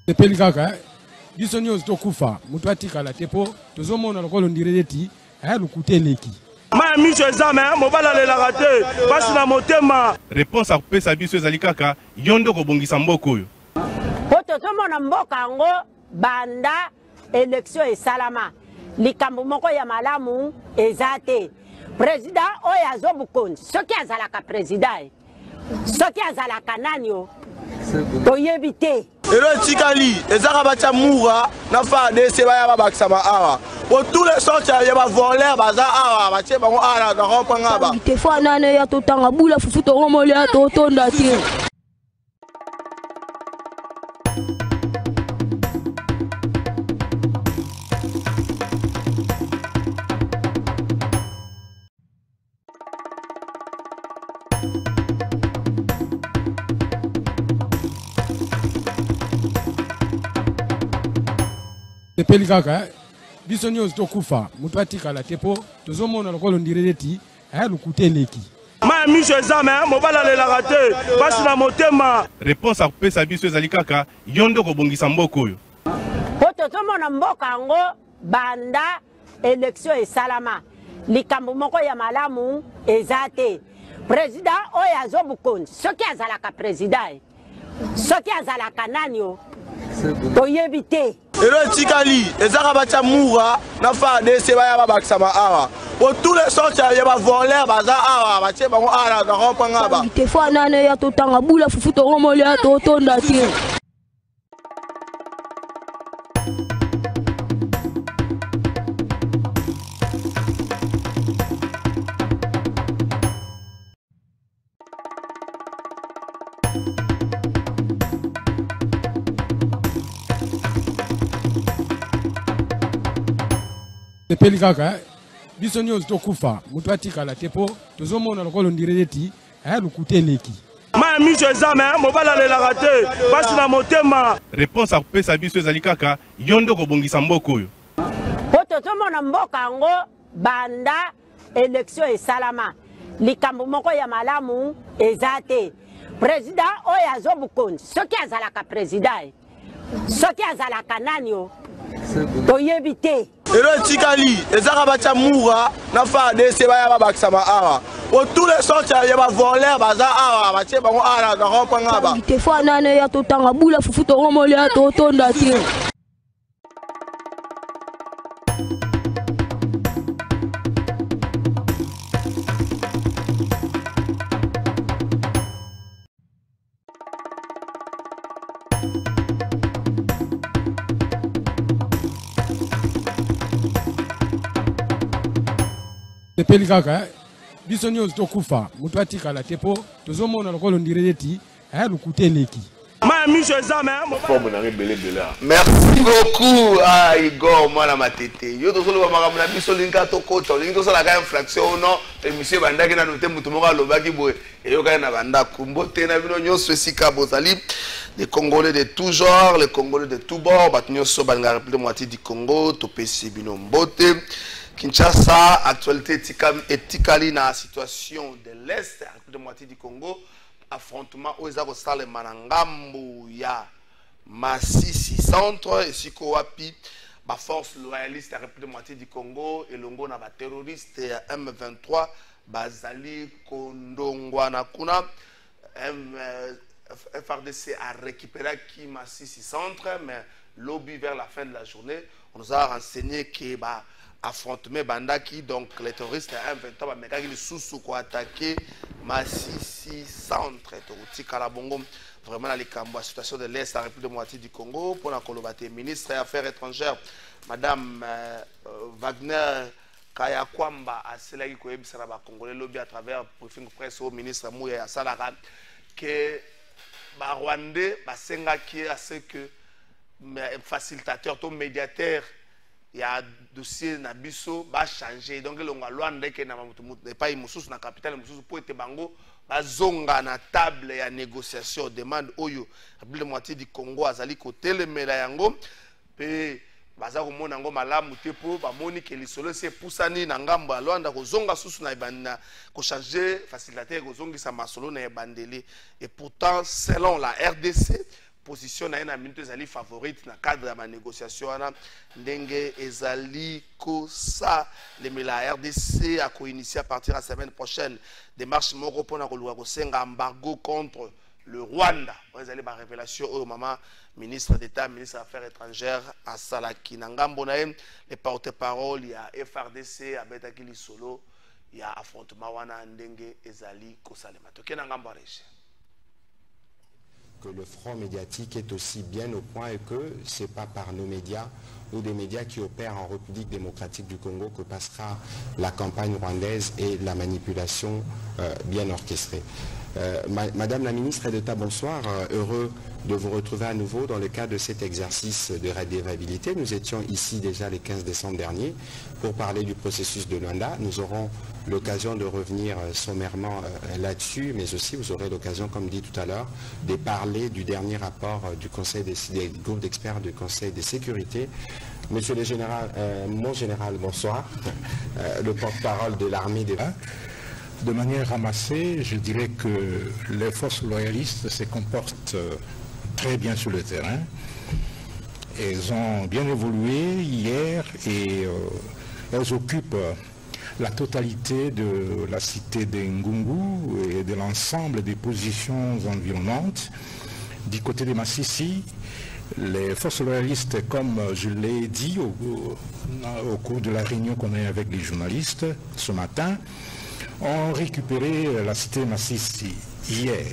Epeli kaka biso nyonso tokufa mutu atikala tepo tozomona lokolo ndireleti aya lukuteleki ma miso ezame mobala lelaka te pasi na motema. Réponse akopesa biso ezali kaka yo nde kobongisa mboka oyo po tozomona mboka yango banda élection esalama likambo moko ya malamu eza te. Président oyo azobukonzi soki azalaka président soki azalaka nani o toyebi te. Ero tikali ezaka bacha mura na fa dese baya babakisa ba awa pour tous les sortes ya ba voler baza awa bache bango ala ga kopanga ba te fa nane ya totanga bula fufu to romole ya totonda te. Epeli kaka biso nyonso tokufa mutu atikala tepo tozomona lokolo ndireleti aya lukuteleki ma miso ezame mobala lelaka te pasi na motema. Réponse akopesa biso ezali kaka yo nde kobongisa mboka oyo po tozomona mboka yango banda élection esalama likambo moko ya malamu eza te. Président oyo azobukonzi soki azalaka président soki azalaka nani o toyebi te. Ero tikali ezaka bacha mura na fa dese baya babakisa ba awa pour tous les sortes ya ba voler baza awa bache bango ala ga kopanga ba te fa nane ya totanga bula fufu to romole ya totonda te. Epeli kaka biso nyonso tokufa mutu atikala tepo tozomona lokolo ndireleti aya lukuteleki ma miso ezame mobala lelaka te pasi na motema. Réponse akopesa biso ezali kaka yo nde kobongisa mboka oyo po tozomona mboka yango banda élection esalama likambo moko ya malamu eza te. Président oyo azobukonzi soki azalaka président soki azalaka nani o toyebi te. Ero tikali ezaka bacha mura na fa dese baya babakisa ba awa pour tous les sortes ya ba voler baza awa bache bango ala ga kopanga ba te fa nane ya totanga bula fufu to romole ya totonda te. Epeli kaka biso nyonso tokufa mutu atikala tepo tozomona lokolo ndireleti aya lukuteleki ma miso ezame. Merci beaucoup à Igor Mwana Matete. Yo to solo makambo na biso linga to kota linga to sala ka infraction non émission banda ki na note mutu moko alobaki boye eyo ka na banda kumbote na bino nyonso esika bozali les Congolais de tout genre, les Congolais de tout bord, bat nyonso banga République moitié du Congo to pesi bino mbote. Kinshasa, actualité éthique na situation de l'Est, la République de moitié du Congo, affrontement aux Arosales Manangambu ya Massissi Centre, et si Kowapi, la force loyaliste de la République de moitié du Congo, et l'ongo na ba terroriste M23, Bazali Kondongwana Kuna, FRDC a récupéré qui Massissi Centre, mais lobby vers la fin de la journée, on nous a renseigné que affrontement bandaki donc les terroristes M23 mais quand ils sous quoi attaquer Massissi Centre Touti Kalabongo vraiment la situation de l'Est la République de moitié du Congo pour la Kolobate ministre des Affaires étrangères madame Wagner Kaya Kwamba a cela qui est ba congolais lobby à travers briefing presse au ministre Mouya Salaka que ba Rwandais ba senga qui à ce que facilitateur ton médiateur il y a dossier na biso ba changer donc le loi ndeke na mutu pas mususu na capitale mususu pour être bango ba zonga na table ya négociation demande oyo la moitié du Congo azali ko telemela yango pe baza komona ngo malamu te po bamoni ke lisolo se pusani na ngambo alwanda kozonga susu na ebanda ko changer facilitateur kozongisa masolo na ebandeli. Et pourtant selon la RDC position na ena minute ezali favorite na cadre ya négociation wana ndenge ezali ko sa la RDC a co-initié à partir de la semaine prochaine démarche moko pona ko luka ko senga embargo contre le Rwanda. Vous allez ma révélation au maman ministre d'État, ministre des Affaires étrangères à Salaki Nangambo naem les porte-parole il y a FRDC à Betakili Solo il y a affrontement wana ndenge ezali ko salema. Toke Nangambo régie. Que le front médiatique est aussi bien au point et que ce n'est pas par nos médias ou des médias qui opèrent en République démocratique du Congo que passera la campagne rwandaise et la manipulation bien orchestrée. Madame la ministre d'État, bonsoir. Heureux de vous retrouver à nouveau dans le cadre de cet exercice de redevabilité. Nous étions ici déjà le 15 décembre dernier pour parler du processus de Luanda. Nous aurons l'occasion de revenir sommairement là-dessus, mais aussi vous aurez l'occasion, comme dit tout à l'heure, de parler du dernier rapport du Conseil des groupes d'experts du Conseil de sécurité. Monsieur le général, mon général, bonsoir. Le porte-parole de l'armée des... De manière ramassée, je dirais que les forces loyalistes se comportent très bien sur le terrain. Elles ont bien évolué hier et elles occupent la totalité de la cité de Ngungu et de l'ensemble des positions environnantes. Du côté de Massissi, les forces loyalistes, comme je l'ai dit au cours de la réunion qu'on a eue avec les journalistes ce matin, ont récupéré la cité Massissi hier,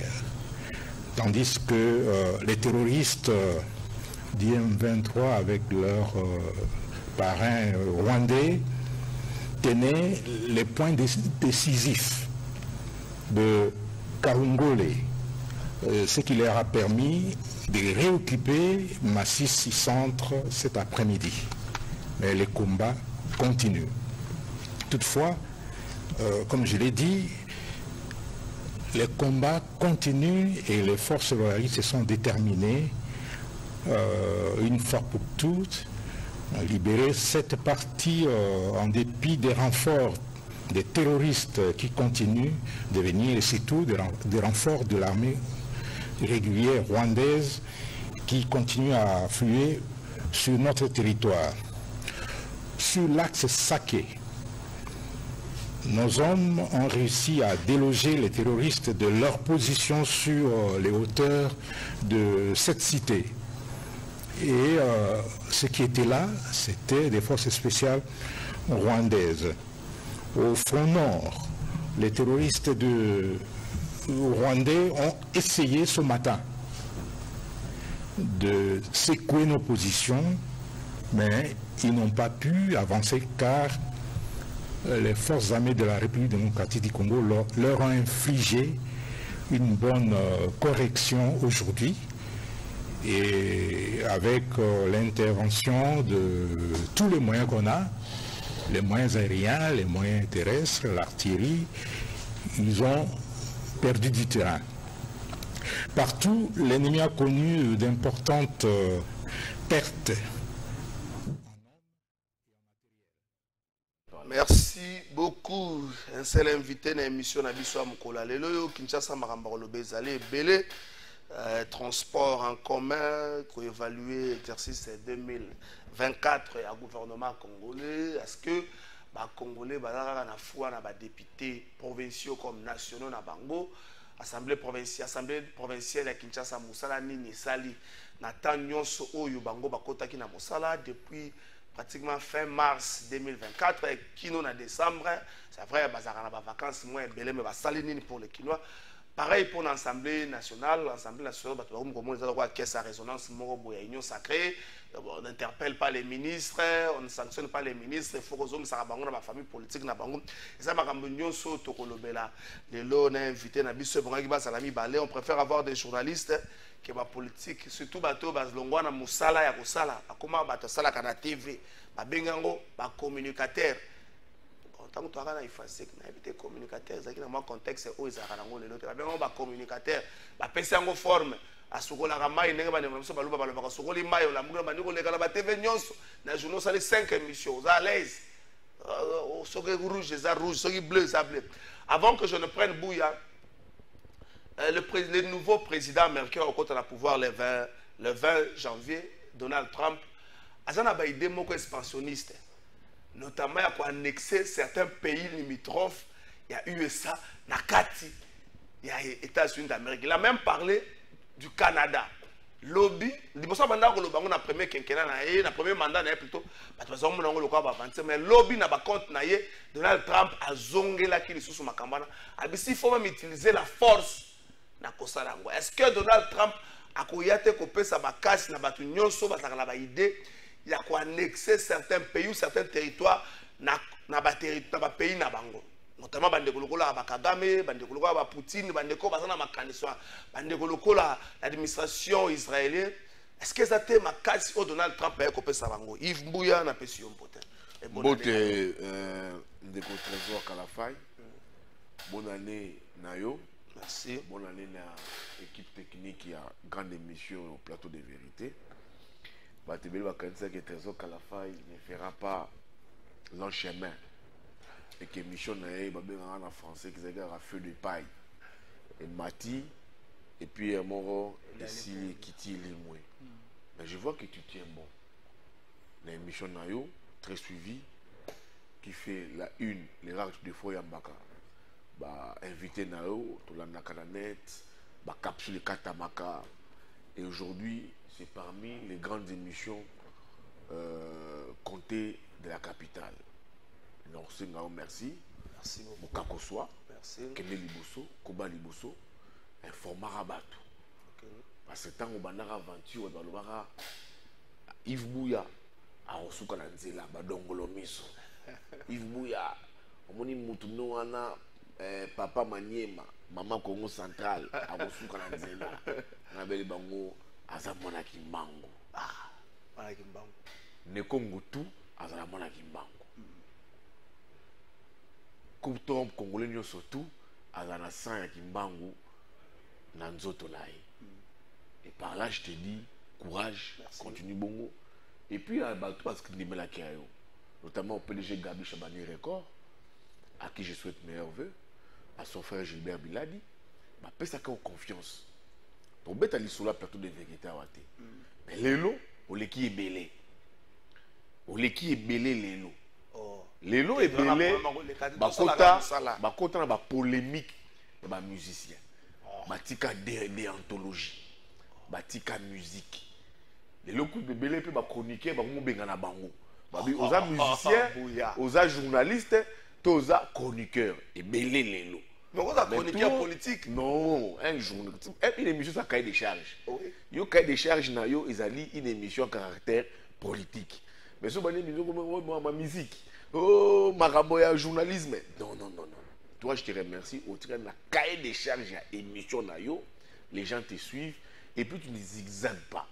tandis que les terroristes du M23 avec leurs parrains rwandais tenaient les points décisifs de Karungole, ce qui leur a permis de réoccuper Massissi Centre cet après-midi. Mais les combats continuent. Toutefois, comme je l'ai dit, les combats continuent et les forces loyalistes se sont déterminées, une fois pour toutes, à libérer cette partie en dépit des renforts des terroristes qui continuent de venir et surtout des renforts de l'armée régulière rwandaise qui continue à affluer sur notre territoire. Sur l'axe Saké, nos hommes ont réussi à déloger les terroristes de leur position sur les hauteurs de cette cité. Et ce qui était là, c'était des forces spéciales rwandaises. Au front nord, les terroristes rwandais ont essayé ce matin de secouer nos positions, mais ils n'ont pas pu avancer car les forces armées de la République démocratique du Congo leur ont infligé une bonne correction aujourd'hui. Et avec l'intervention de tous les moyens qu'on a, les moyens aériens, les moyens terrestres, l'artillerie, ils ont perdu du terrain. Partout, l'ennemi a connu d'importantes pertes. Merci beaucoup. Un seul invité dans l'émission Nabiso Amukola Lelo, Kinshasa Maramba Bezale Belé. Transport en commun, qui évalué l'exercice 2024 et à gouvernement congolais. Est-ce que les Congolais ont des députés provinciaux comme nationaux na Bango, Assemblée provinciale à Kinshasa Moussala Nini Sali, Nathan Nyonso Oyo Bango Bakotaki na Moussala depuis pratiquement fin mars 2024 et Kino en décembre. C'est vrai, il y a des vacances, moins belé, mais Sali pour les Kinois. Pareil pour l'Assemblée nationale, caisse à résonance, union sacrée, on n'interpelle pas les ministres, on ne sanctionne pas les ministres, il faut que les famille politique na bango. Et ça, on préfère avoir des journalistes qui sont politiques, surtout bateau bazlongwa na musala ya kosala, akoma bato sala kana TV, ba bengango ba communicateur. Tant que tu as effacé, tu as évité communicateur, c'est dans mon contexte où ils ont les autres. Ils ont communicateur, ils ont forme. asukolaka mai ndenge bandeko na biso baloba balobaka sokoli mai olambukela bandi koleka na batv nyonso na journée osali 5 émissions oza à l'aise soki rouge eza rouge soki bleu eza bleu. Avant que je ne prenne Bouya, le nouveau président américain au côté de la pouvoir le 20 janvier, Donald Trump, a une idée expansionniste, notamment à annexer certains pays limitrophes. Il y a USA, Nakati, il y a les États-Unis d'Amérique. Il a même parlé du Canada. Lobby, on a premier quinquennat, na premier mandat plutôt, mais lobby n'a pas compte Donald Trump a zongé la qui sous makambana. Il faut même utiliser la force na kosalango. Est-ce que Donald Trump a koyate kopé sa bakasi na batu nyonso basaka ba idée il y a quoi annexer certains pays ou certains territoires na pays na bango. Notamment bandeko lokola ba Kagame, bandeko lokola ba Poutine, bandeko bazana makaniswa, bandeko lokola l'administration israélienne. Est-ce que ça te makasi au Donald Trump a kopé sa bango? Yves Mbouya na pesi yo mpote. Bote ndeko Trésor Kalafay. Bonne année Nayo. Merci. Bonne année na équipe technique qui a grande émission au plateau de vérité. Batebeli va connaître que Trésor Kalafay ne fera pas long chemin. Et que mission en français qui est à feu de paille. Et Mati, et puis Moro, ici, Kiti Limoué. Mais je vois que tu tiens bon. La mission Nayo, très suivie, qui fait la une, les rares de fois Yambaka. Bah, invité Nayo, Tolanda Kananet, bah, capsule Katamaka. Et aujourd'hui, c'est parmi les grandes émissions comptées de la capitale. Donc, merci. Merci beaucoup. Mokakoswa. Merci. Kene Liboso, Koba Liboso. Un format rabatou. Parce que tant qu'on a une aventure, on a Yves Bouya. A Osuka Nanzela, Badongolo Miso. Yves Bouya. On a Moutuno Ana, Papa Maniema, Maman Congo Central. A Osuka Nanzela. On a Beli Bango, Azamona Kimbango. Ah, Mana Kimbango. Nekongo tout, Azamona Kimbango. Comme Congolais nous surtout à la sang ya Kimbangu na nzoto naï. Et par là je te dis courage, continue bongo. Et puis à Batou parce que Ndimela Kiayo, notamment au PDG Gabi Chabani Record, à qui je souhaite meilleurs vœux, à son frère Gilbert Biladi, ma pèse à confiance. Pour bête à l'issola plateau de vérité à Wate. Mais l'élo, au leki est belé. Au leki est belé l'élo. L'élo est belé, bakota na ba polémique de ba musicien. Batika déontologie, batika musique. L'élo coup de belé pe ba chroniqueur ba mo benga na bango. Babi oza musicien, oza journaliste, toza chroniqueur et belé l'élo. Mais oza chroniqueur politique. Non, un journaliste. Une émission ça cahier de charge. Yo cahier de charge na yo ezali une émission à caractère politique. Mais so ba émission comme ma musique. Oh, Maraboya journalisme. Non. Toi, je te remercie. Au train de la cahier des charges à émission Nayo, les gens te suivent et puis tu ne zigzags pas.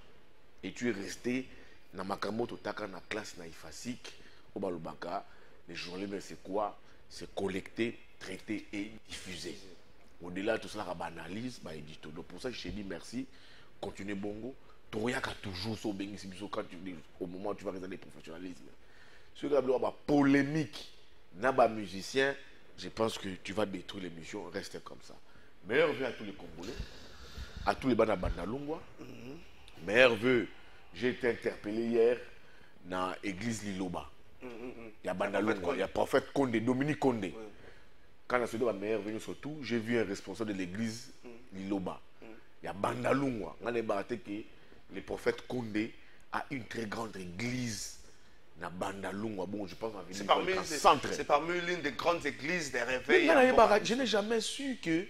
Et tu es resté dans Makamoto Taka, dans la classe naïfasik, au Balubaka. Les journalistes, c'est quoi? C'est collecter, traiter et diffuser. Au-delà de tout ça, il y a une analyse, il y a édito. Donc pour ça, je te dis merci. Continue bongo. Tu n'as toujours au moment où tu vas réaliser le professionnalisme. Sur la polémique, n'a musicien, je pense que tu vas détruire l'émission, reste comme ça. Meilleur vœu à tous les Congolais, à tous les Bandalungwa. Meilleur vœu, j'ai été interpellé hier dans l'église Liloba. Il y a Bandalungwa, il y a prophète Condé, Dominique Condé. Quand on a dit meilleur vœu surtout, j'ai vu un responsable de l'église Liloba. Il y a Bandalungwa. On a débattu que le prophète Condé a une très grande église. Bon, je pense c'est parmi l'une des grandes églises des réveils. Je n'ai jamais su que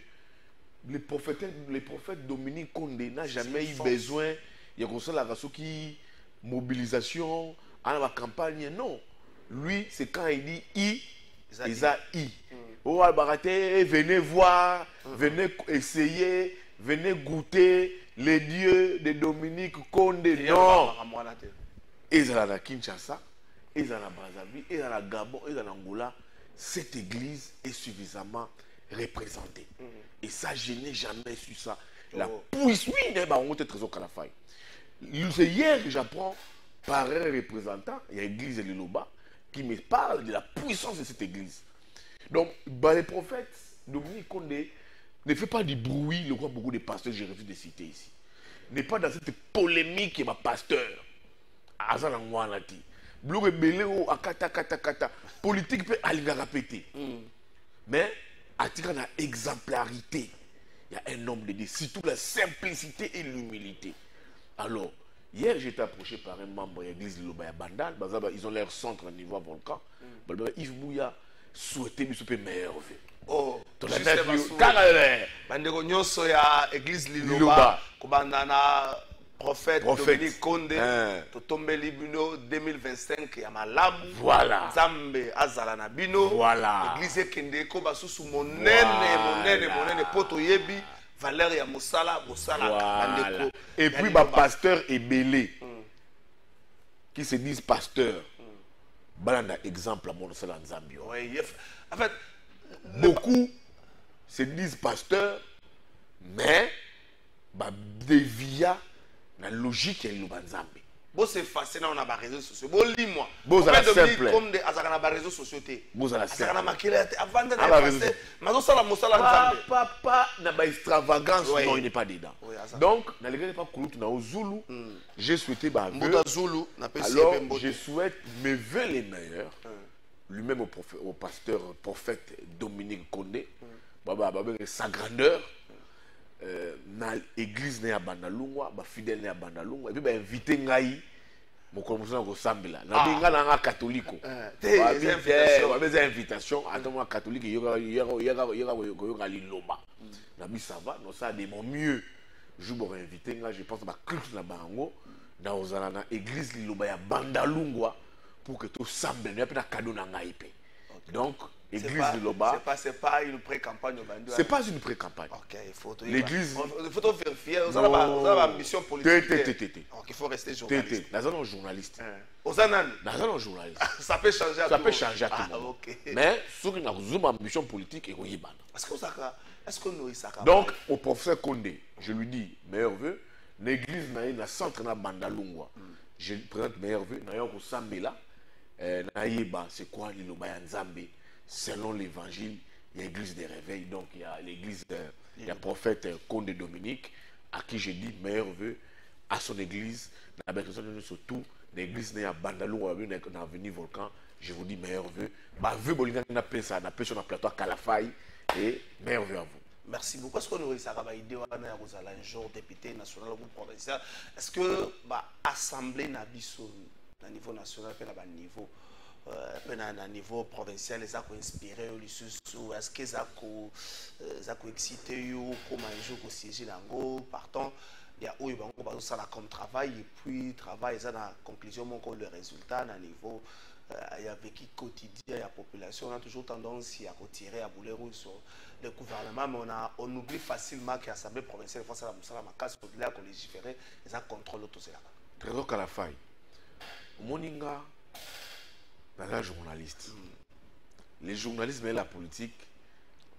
le prophète Dominique Condé n'a jamais eu besoin de la mobilisation à la campagne. Non. Lui, c'est quand il dit I, Isaïe. Oh, Albarate, venez voir, venez essayer, venez goûter les dieux de Dominique Condé. Non. Ils sont à Kinshasa. Et dans la Brazzaville, et dans la Gabon, et dans l'Angola, cette église est suffisamment représentée. Et ça, je n'ai jamais su ça. La puissance, oui, il y a un trésor Kalafai. C'est hier que j'apprends par un représentant, il y a l'église de Liloba, qui me parle de la puissance de cette église. Donc, les prophètes, Dominique Condé, ne fait pas du bruit, le croit beaucoup de pasteurs, j'ai refusé de citer ici. N'est pas dans cette polémique qui est ma pasteur. Azan Ngwanati. Blou belé ou akata kata kata. Politique peut aller répéter. Mais, à titre de l'exemplarité, il y a un homme de Dieu, surtout la simplicité et l'humilité. Alors, hier, j'ai été approché par un membre de l'église de Lobaya Bandal. Ils ont leur centre au niveau volcan. Yves Bouya souhaitait que ce soit meilleur. Oh, bandeko nyonso ya église Liloba kobandana prophète Dominique Condé totombeli bino 2025 ya malamu voilà Nzambe azala na bino voilà église ekende ko basusu monene poto yebi valeur ya mosala bandeko et puis ba pasteur ebélé qui se disent pasteur balanda exemple à mon sala Nzambe. En fait beaucoup se disent pasteurs, mais bah dévia la logique et l'ubanzambe. Bon c'est facile on a les réseaux sociaux. Bon lis-moi. Bon ça simple. Comme des azakana ba réseaux sociaux té. Bon ça simple. Azakana makela avant de passer. Mazo sala mosala nzambe. Papa na ba extravagance non il n'est pas dedans. Donc na les pas kulutu na Zulu. J'ai souhaité ba Zulu na alors je souhaite mes vœux les meilleurs. Lui-même au pasteur prophète Dominique Condé, sa grandeur, dans l'église de Bandalungwa, fidèle de Bandalungwa, et puis invité Ngaï, mon commission au Sambila. Na catholique. Des invitations, à moi catholique, il y a Liloba. Nabi ça va, non ça de mon mieux. Je vais inviter je pense que culte na bango dans l'église Liloba ya Bandalungwa. Pour que tout semble, il n'y a pas de cadeau dans l'AIP. Donc, l'église de Loba. C'est pas une pré-campagne. C'est pas une pré-campagne. Ok, il faut l'église. Il faut vérifier. Vous avez une mission politique. Il faut rester journaliste. Dans un journaliste. Aux ananes. Dans un journaliste. Ça peut changer à tout. Ça peut changer à tout le monde. Mais, ceux qui ont une mission politique, ils ont une Est-ce que nous, ça donc, au professeur Condé, je lui dis, meilleur vœu, l'église n'a pas centre na Bandalungwa. Je présente meilleur vœu, n'a pas Sambela. C'est quoi l'Iloba Nzambe selon l'évangile, il y a l'église des réveils, donc il y a l'église du prophète Condé Dominique, à qui j'ai dit meilleur vœu à son église, surtout l'église de Bandalou, dans l'avenue Volcan, je vous dis meilleur vœu. Vœu Bolina n'a pas ça, n'a pas sur le plateau Kalafai, et meilleur vœu à vous. Merci beaucoup. Est-ce que nous avons une idée un jour député national ou provincial? Est-ce que l'Assemblée n'a pas à niveau national et à niveau niveau provincial les a inspiré est-ce que ça a excité comme un jour au siège lango partant il y a où ça comme travail et puis travail ça la conclusion mon le résultat à niveau il y a vécu quotidien la population on a toujours tendance à retirer à bouler sur le gouvernement mais on oublie facilement que l'Assemblée provinciale face à la casse au-delà qu'on légiférer et ça contrôle tout cela Trésor Kalafai Moninga dans un journaliste. Les journalistes et la politique,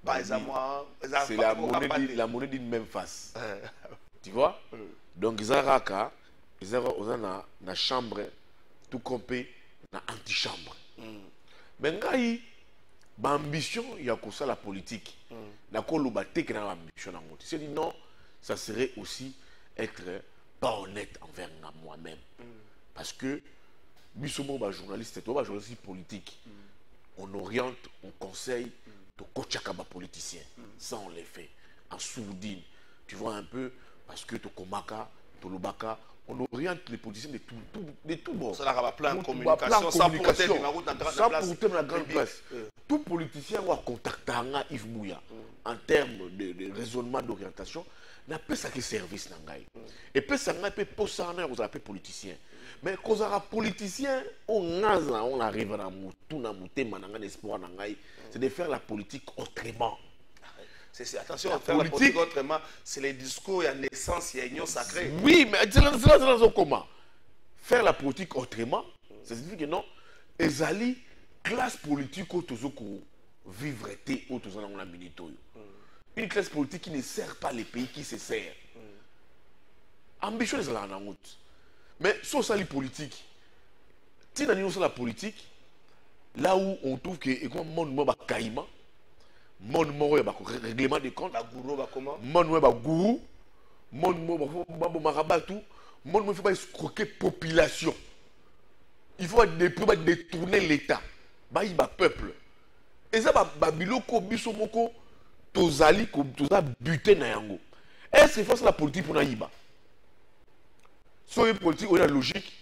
c'est la monnaie d'une même face. Tu vois? Donc, ils ont la chambre, tout compé, dans l'antichambre. Mais il y a ambition, il y a ça la politique. Il y a l'ambition. C'est dit non, ça serait aussi être pas honnête envers moi-même. Parce que nous sommes des journalistes, des journalistes politiques. On oriente, on conseille, de coachakaba politiciens. Ça, on les fait en sourdine. Tu vois un peu, parce que Tokomaka, Tolobaka, on oriente les politiciens de tout bord. Ça va plein de communication, sans porter la grande place. Tout politicien va contacter Yves Bouya en termes de raisonnement d'orientation. n'a pas ça qui service nangai. Et puis ça n'a pas posé en aux appels politiciens. Mais quand on a politicien, on arrive à tout na muté mananga espoir nangai, c'est de faire la politique autrement. Attention, faire la politique autrement, c'est les discours, il y a naissance, il y a union sacrée. Oui, mais c'est là comment faire la politique autrement, ça signifie que non, ezali classe politique au tozoko vivre té au tozana on a minito. une classe politique qui ne sert pas les pays qui se servent. Ambition est là en route. Mais sur ça, les politiques, si on a la politique, là où on trouve que le monde est caïman, le monde est règlement de compte, le monde est gourou, le monde est marabatou, le monde ne faut pas escroquer la population. Il faut détourner l'État, le peuple. Et ça, biloko bisomoko tozali buté na yango. Est-ce qu'il faut la politique pour naïba? So une politique, on a logique.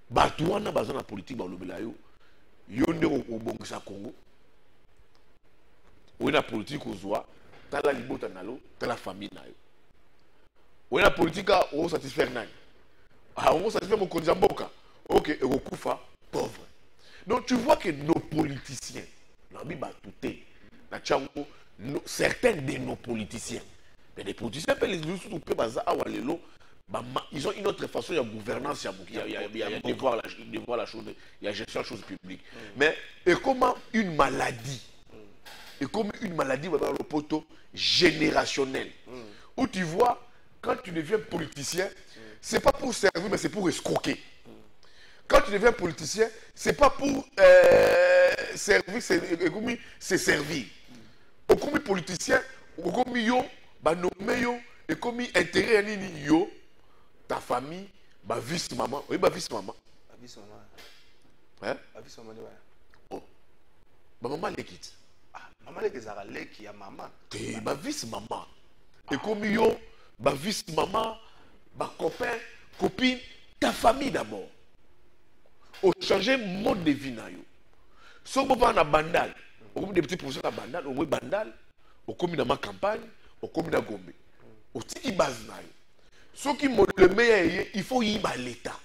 Batouana bazana politique ba lobela yo. Yo nde au bongisa Congo. On a politique aux oies, tala libota nalo, tala famille na yo. On a politique au satisfaire nani. Ah, on satisfaire mon konjamboka. OK, et au kufa pauvre. Donc tu vois que nos politiciens certains de nos politiciens, mais les politiciens, ils ont une autre façon de gouvernance, de voir la chose, il y a gestion de choses publiques. Mais et comment une maladie, va le poteau générationnel, où tu vois, quand tu deviens politicien, c'est pas pour servir, mais c'est pour escroquer. Quand tu deviens politicien, c'est pas pour servir, c'est servir. Au comme politicien, au comme yo, bah nommé yo, et comme intérêt ni yo, ta famille, bah vice maman, oui bah vice maman. Vice maman. Hein? Vice maman ouais. Oh. Bah maman les quitte. Ah, maman les kezara les qui a maman. T'es bah vice maman. Et comme yo, bah vice maman, bah copain, copine, ta famille d'abord. Au changer mode de vie na yo. Si on va en bandal, on des petits professeurs à bandal, on va bandal, on commis dans ma campagne, on commis dans Gombe. Au tiki base na yo. Ceux qui montrent le meilleur, il faut y aller l'État.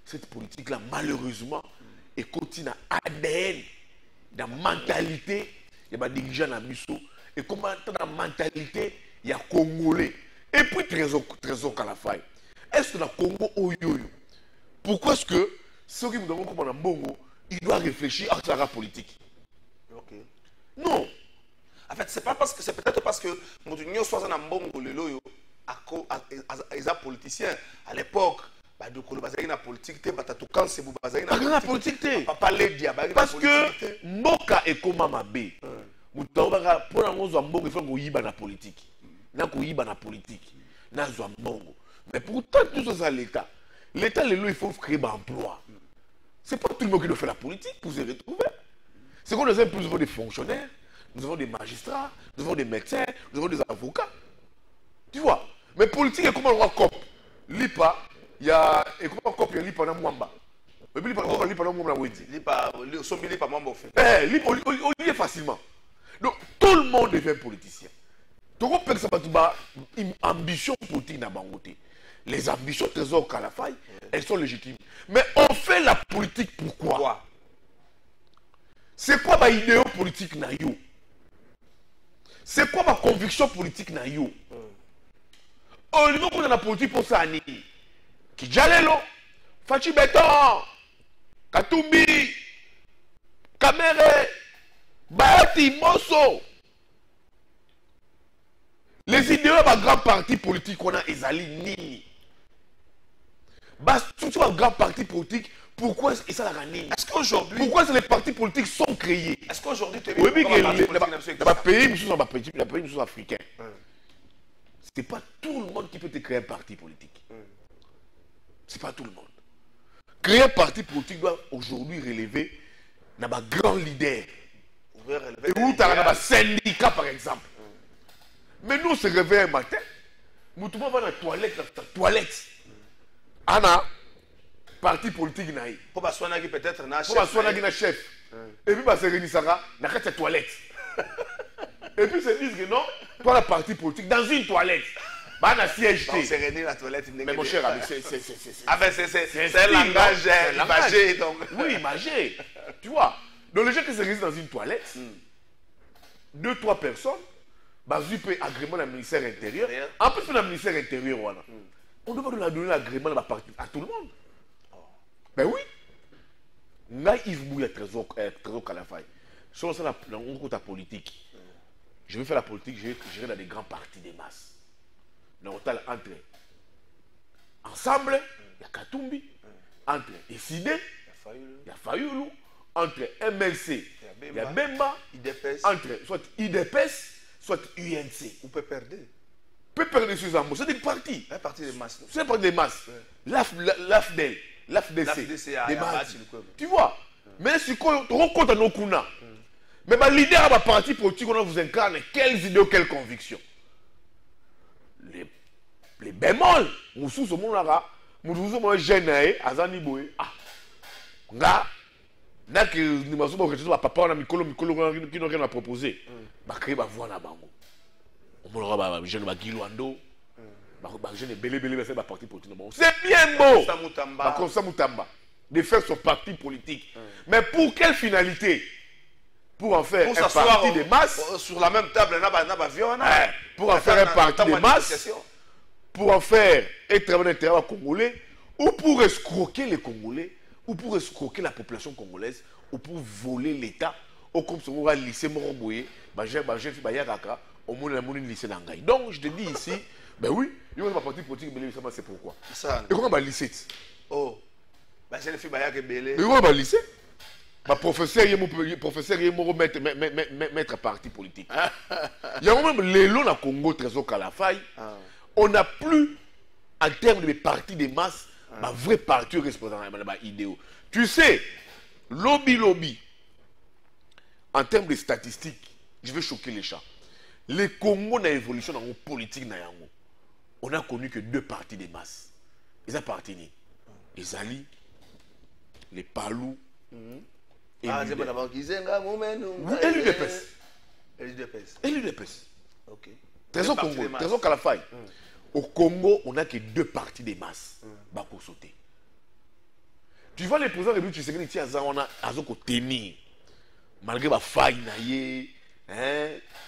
Cette politique-là, malheureusement, est continue à ADN, dans la mentalité, il y a des dirigeants dans Misso, et comment dans la mentalité, il y a Congolais. Et puis, trésor Kalafay. Est-ce que dans le Congo, pourquoi est-ce que ceux qui nous demandent comment on a Bongo, ils doivent réfléchir à la politique? Ok. Non. En fait, c'est peut-être parce que nous sommes en Bongo, les politiciens à l'époque, de la politique, quand c'est vous la politique, parce que Moka est comme Mabé. Pour il faut qu'on y la politique. Na politique. Mais pourtant, tout ça, l'État. L'État, il faut créer un emploi. C'est pas tout le monde qui doit faire la politique pour se retrouver. C'est qu'on nous avons des fonctionnaires, nous avons des magistrats, nous avons des médecins, nous avons des avocats. Tu vois? Mais politique, comment on va COP? L'IPA, il y a. Et comment COP, il y a l'IPA dans Mwamba. Mais l'IPA dans Mwamba, oui. L'IPA, l'IPA, Mwamba, fait. Eh, l'IPA, on y est facilement. Donc, tout le monde devient politicien. Tout le monde peut une ambition politique dans Bangote. Les ambitions trésor Kalafay, elles sont légitimes. Mais on fait la politique pourquoi? C'est quoi ma idéo politique na yo? C'est quoi ma conviction politique na yo? Au niveau de la politique pour ça, Kijalelo, Fachi Beton, Katumbi, Kamere, Bahati, Mosso. Les idéaux de grand parti politique qu'on a, Ezali Nini. Surtout un grand parti politique, pourquoi est-ce que ça la Nini? Est-ce qu'aujourd'hui. Pourquoi les partis politiques sont créés? Est-ce qu'aujourd'hui, tu es oui, dans les pays africains, c'est pas tout le monde qui peut te créer un parti politique. C'est pas tout le monde. Créer un parti politique doit aujourd'hui relever dans un grand leader. Et où tu as un syndicat, par exemple. Mais nous, on se réveille un matin, nous tout le monde va dans la toilette. Anna, parti politique naï. Pour que peut-être un chef. Pour que un chef. Et puis, se réunir ça dans la toilette. Et puis, ils se disent que non, toi, la parti politique, dans une toilette. Bah, on a siège. On s'est réunis dans la toilette. Mais mon cher ami, c'est un langage imagé. Donc. Oui, imagé. Tu vois. Donc, les gens qui se réunissent dans une toilette, 2-3 personnes, bah, vu peut agrément le ministère intérieur. En plus, le ministère intérieur, voilà. On doit donner l'agrément à tout le monde. Ben oui. Là, Yves Bouya, Trésor Kalafay. Sur ça, on compte la politique. je vais faire la politique, j'irai dans des grands partis des masses. Donc, entre Ensemble, il y a Katumbi. Entre Esside, il y a Fayulu. Entre MLC, il y a Bemba. Entre soit IDPS, soit UNC. Ou PPRD. PPRD, c'est des partis. Un parti des masses. C'est un parti des masses. L'AFDEL, l'AFDC, des masses. Tu vois? Mais si on compte nos kuna, mais le leader de la parti politique, on vous incarne quelles idées ou quelles convictions? Les bémols, nous sommes au monde là, nous sommes jeunes, azani boy. Ah, nga, n'a que nous sommes au retour à papa, on a mikolo qui n'ont rien à proposer. Bah créer bah voir na bango. On va bah jeune bah Giluando, bah jeune belé c'est bah parti politique. C'est bien beau. Bah comme ça Mutamba, de faire son parti politique. Mais pour quelle finalité? Pour en faire un parti de masse sur la même table, pour en faire un parti de masse, pour en faire un travail d'intérêt congolais, ou pour escroquer les Congolais, ou pour escroquer la population congolaise, ou pour voler l'État, ou comme ce qu'on va lycée Moromboye, au monde lycée d'Angaï. Donc je te dis ici, ben oui, il y a un parti politique, mais c'est pourquoi. Et comment va lycée? Oh, ben c'est le film qui est belé. Et comment va lycée? Professeur, il mettre parti politique. Il y a même les lots dans le Congo, Trésor Kalafay. On n'a plus, en termes de partis de masse, un vrai parti responsable idéaux. Tu sais, lobby, en termes de statistiques, je vais choquer les chats. Les Congo, dans l'évolution dans la politique, on n'a connu que 2 partis de masse. Ils appartiennent. Les Ali, les Palou. Et l'UDPS. Ok. Trésor Congo, Trésor Kalafay. Au Congo, on n'a que 2 partis de masse. Bako sauter. Tu vois les présidents de Tshisekedi qui ont tenir. Malgré la faille,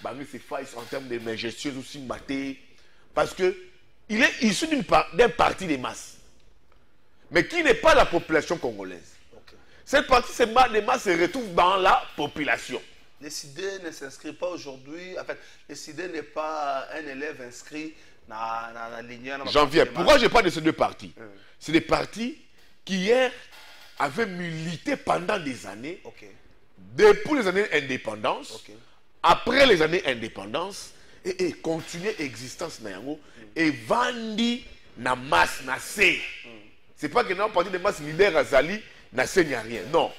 malgré ses failles en termes de gestion aussi maté. Parce que il est issu d'un parti de masse. Mais qui n'est pas la population congolaise. Cette partie des masses se retrouve dans la population. Les CIDE ne s'inscrit pas aujourd'hui. En fait, les CIDE n'est pas un élève inscrit dans la lignée. J'en viens. Pourquoi je parle de ces 2 partis? C'est des partis qui hier avaient milité pendant des années. Depuis les années d'indépendance. Après les années d'indépendance. Et continuer l'existence et vendi na masse na C. C'est pas que dans le parti de masse leader Azali. Il n'y a rien. Non.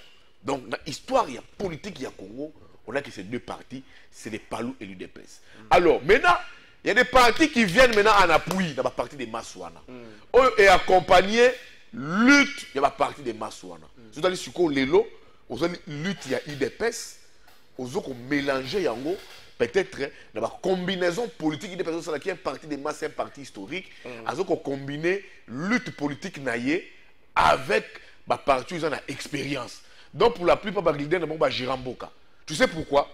Donc, dans l'histoire, il y a politique, il y a Congo. On a que ces 2 partis, c'est les Palou et l'UDPS. Alors, maintenant, il y a des partis qui viennent maintenant en appui dans la partie des Massouana. Et accompagner lutte, il y a la partie des Massouana. C'est-à-dire, si on est là, on a lutte, il y a l'UDPS, on a mélangé yango, peut-être dans la combinaison politique, il y a un parti des masses, un parti historique, on a combiné lutte politique naïe avec la partie où ils ont l'expérience. Donc pour la plupart des leaders, ils ont Giramboka. Tu sais pourquoi?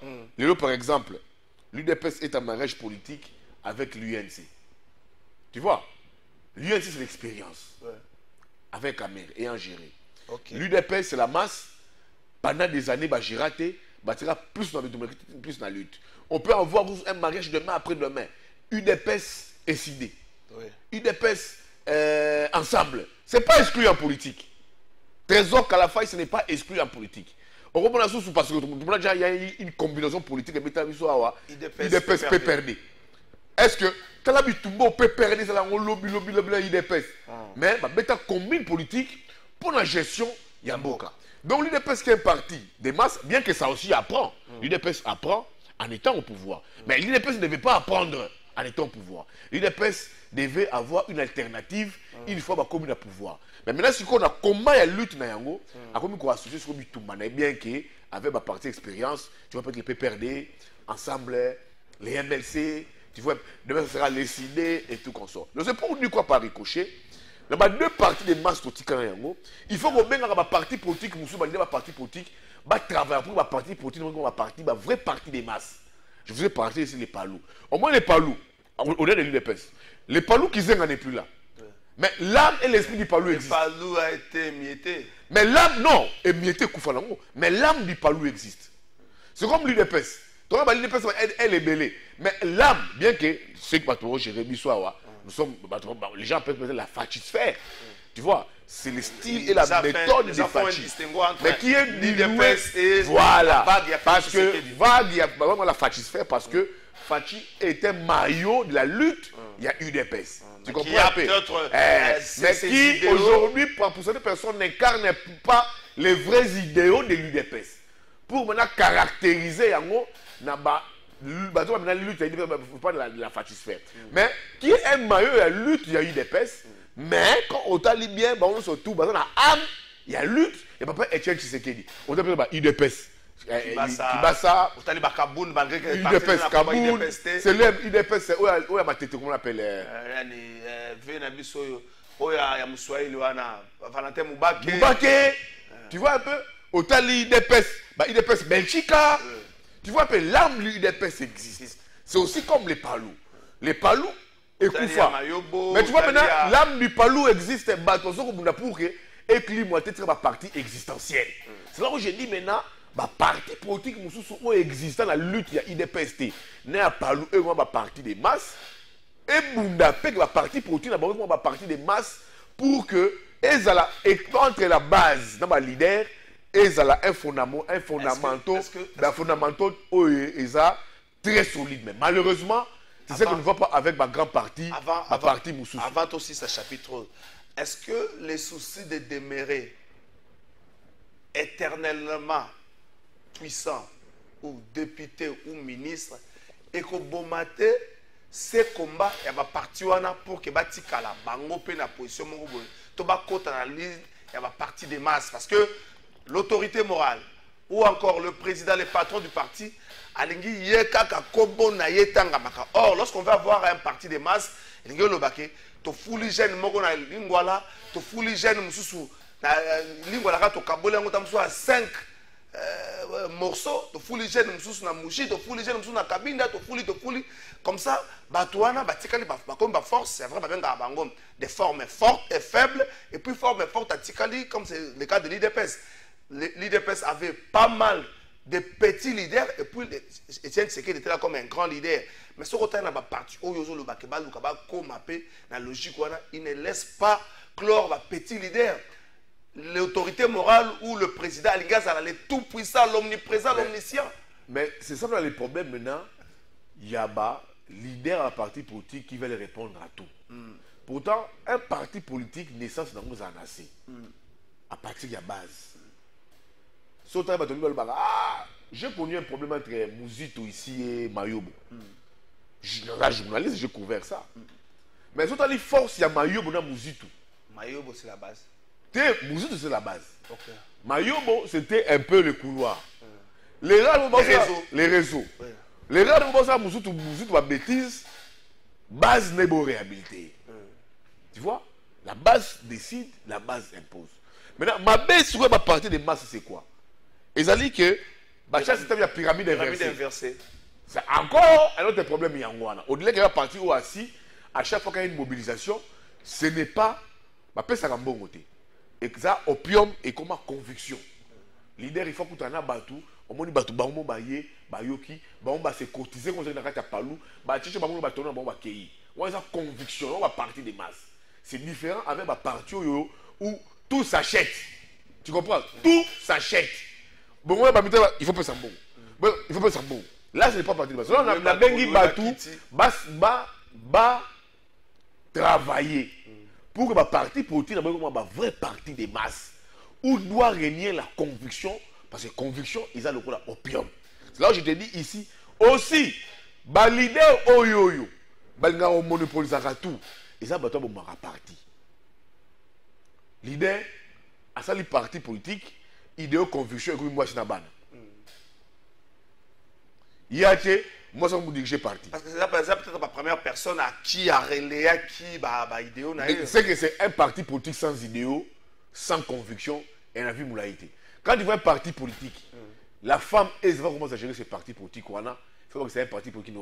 Par exemple, l'UDPS est en mariage politique avec l'UNC. Tu vois? L'UNC c'est l'expérience. Avec Amer et en géré. L'UDPS c'est la masse. Pendant des années, Giraté, plus dans la lutte. On peut avoir un mariage demain après-demain. UDPS est sidé. UDPS ensemble. Ce n'est pas exclu en politique. Trésor Kalafay, ce n'est pas exclu en politique. On reprend sous parce qu'il y a une combinaison politique. IDPS peut perdre. Est-ce que Talabi Tumbo peut perdre ça dans lobby IDPS? Mais il combine politique pour la gestion Yamboka. Donc l'UDPS qui est un parti des masses, bien que ça aussi apprend. L'UDPS apprend en étant au pouvoir. Mais l'UDPS ne devait pas apprendre en étant au pouvoir. L'UDPS devait avoir une alternative une fois qu'on a au pouvoir. Mais maintenant, si on a comment il y a lutte dans Yango, à comment on a associé sur le Toumba, bien qu'avec ma partie expérience, tu vois peut-être les PPRD, ensemble, les MLC, tu vois, demain ce sera les CID et tout comme ça. Donc c'est pour dire quoi par ricochet. Dans les 2 parties de masse politique dans Yango, il faut qu'on mette dans la partie politique, la partie politique, travailler pour la partie politique, la vraie partie des masses. Je vous ai parlé ici les Palous. Au moins les Palous, au delà de l'UDPS, les Palous qui n'en est plus là. Mais l'âme et l'esprit du Palou existent. Le Palou a été émietté. Mais l'âme, non, émietté Koufanango. Mais l'âme du Palou existe. C'est comme l'UDPS. Donc l'UDPS elle est belée. Mais l'âme, bien que ce que Jérémy soit, nous sommes les gens peuvent peut-être la fatisfaire. Tu vois, c'est le style et la méthode des Fachi. Mais qui est l'UDPS et voilà. Parce que vague, il y a vraiment la fatisfaire parce que Fachi était maillot de la lutte, il y a UDPS. Tu comprends un peu? Mais qui aujourd'hui, pour certaines personnes, n'incarne pas les vrais idéaux de l'UDPS. Pour maintenant caractériser Yango, la lutte, il ne faut pas de la satisfaire. Mais qui est un maillot de la lutte, il y a UDPS. Mais quand on t'a dit bien, on se trouve dans la âme, il y a lutte, et papa Etienne Tshisekedi. On t'a dit UDPS. Kibasa, Kaboun, malgré que UDPS, Kaboun, c'est l'UDPS, c'est où il y a ma tête, comment on l'appelle? Valentin Moubake. Moubake, tu vois un peu? Otali UDPS, UDPS Belchika. Tu vois un peu, l'âme de l'UDPS existe. C'est aussi comme les Palous. Les Palous et Koufa. Mais tu vois maintenant, l'âme du Palou existe. Pour que c'est ma partie existentielle. C'est là où j'ai dit maintenant, ma partie politique existe dans la lutte, il y a IDPST. Né à Palou, et moi, ma partie des masses. Et Bundapé, ma partie politique, d'abord, ma partie des masses, pour que, entre la base, dans ma leader, et un fondamental, très solide. Mais malheureusement, c'est ce que nous ne voit pas avec ma grande partie, ma partie Moussou. Avant aussi ce chapitre, est-ce que les soucis de demeurer éternellement puissant ou député ou ministre et que bomate ces combats et va partir pour que batika la bango pe na position mon to ba kota na liste et va partie des masses parce que l'autorité morale ou encore le président, les patrons du parti, or, lorsqu'on va avoir un parti de masse, to fuli jeune moko na lingwala, to fuli jeune mususu na lingwala ka to kabole ngo tamso à 5 morceaux, to fuli jeune mususu na mushi, to fuli jeune mususu na kabinda, to fuli comme ça, batouana batikali ba comme ba force, c'est vrai ba benga bango des formes fortes et faibles et puis formes fortes à tikali comme c'est le cas de l'IDPS. L'IDPS avait pas mal de petits leaders et puis Etienne Tshisekedi était là comme un grand leader. Mais ce côté, il y a une partie où la logique, il ne laisse pas clore les petits leaders. L'autorité morale ou le président Alingaz, il est tout puissant, l'omniprésent, l'omniscient. Mais c'est ça le problème maintenant. Il y a des leaders à la partie politique qui veulent répondre à tout. Pourtant, un parti politique, naissance dans nous en assez. À partir de la base. J'ai connu un problème entre Mouzito ici et Mayobo. La journaliste, j'ai couvert ça. Mais surtout, les forces, il y a Mayobo dans Mouzito. Mayobo, c'est la base. Mouzito, c'est la base. Okay. Mayobo, c'était un peu le couloir. Les réseaux. Les réseaux, Mouzito, ma bêtise, base n'est pas réhabilitée. Tu vois? La base décide, la base impose. Maintenant, ma base sur ma partie des masses, c'est quoi? Ils ont dit que c'était la pyramide inversée. C'est encore un autre problème. Au-delà de la partie où assis, à chaque fois qu'il y a une mobilisation, ce n'est pas ma paix, ça bon côté. Et ça, opium et comme conviction. Leader, il faut que tu en aies battu. Au moins, tu as baillé, bayoki, bah se cotiser comme ça dans la palou, bah tu sais bah on va tourner, bah kei. On a conviction, on va partir des masses. C'est différent avec ma partie où tout s'achète. Tu comprends? Tout s'achète. Bon, il faut pas ça bon. Il faut pas ça bon. Là, ce n'est pas parti de base. Là, on a bengi batou, travailler pour que ma partie politique, ma vraie partie des masses, où doit régner la conviction, parce que conviction, ils ont le coup d'opium. C'est là où je te dis ici, aussi, les leaders oyoyo, ils ont monopolisé tout, ils ont battu ma partie. Leader, à ça, les partis politiques, idéaux conviction et moi je suis ban. Il y a que moi ça me dit que j'ai parti. Parce que c'est peut-être ma première personne à qui a relayé à qui idéaux. C'est que c'est un parti politique sans idéaux, sans conviction et la vie moulaïté. Quand tu vois un parti politique, la femme elle va commencer à gérer ce parti politique c'est comme c'est un parti politique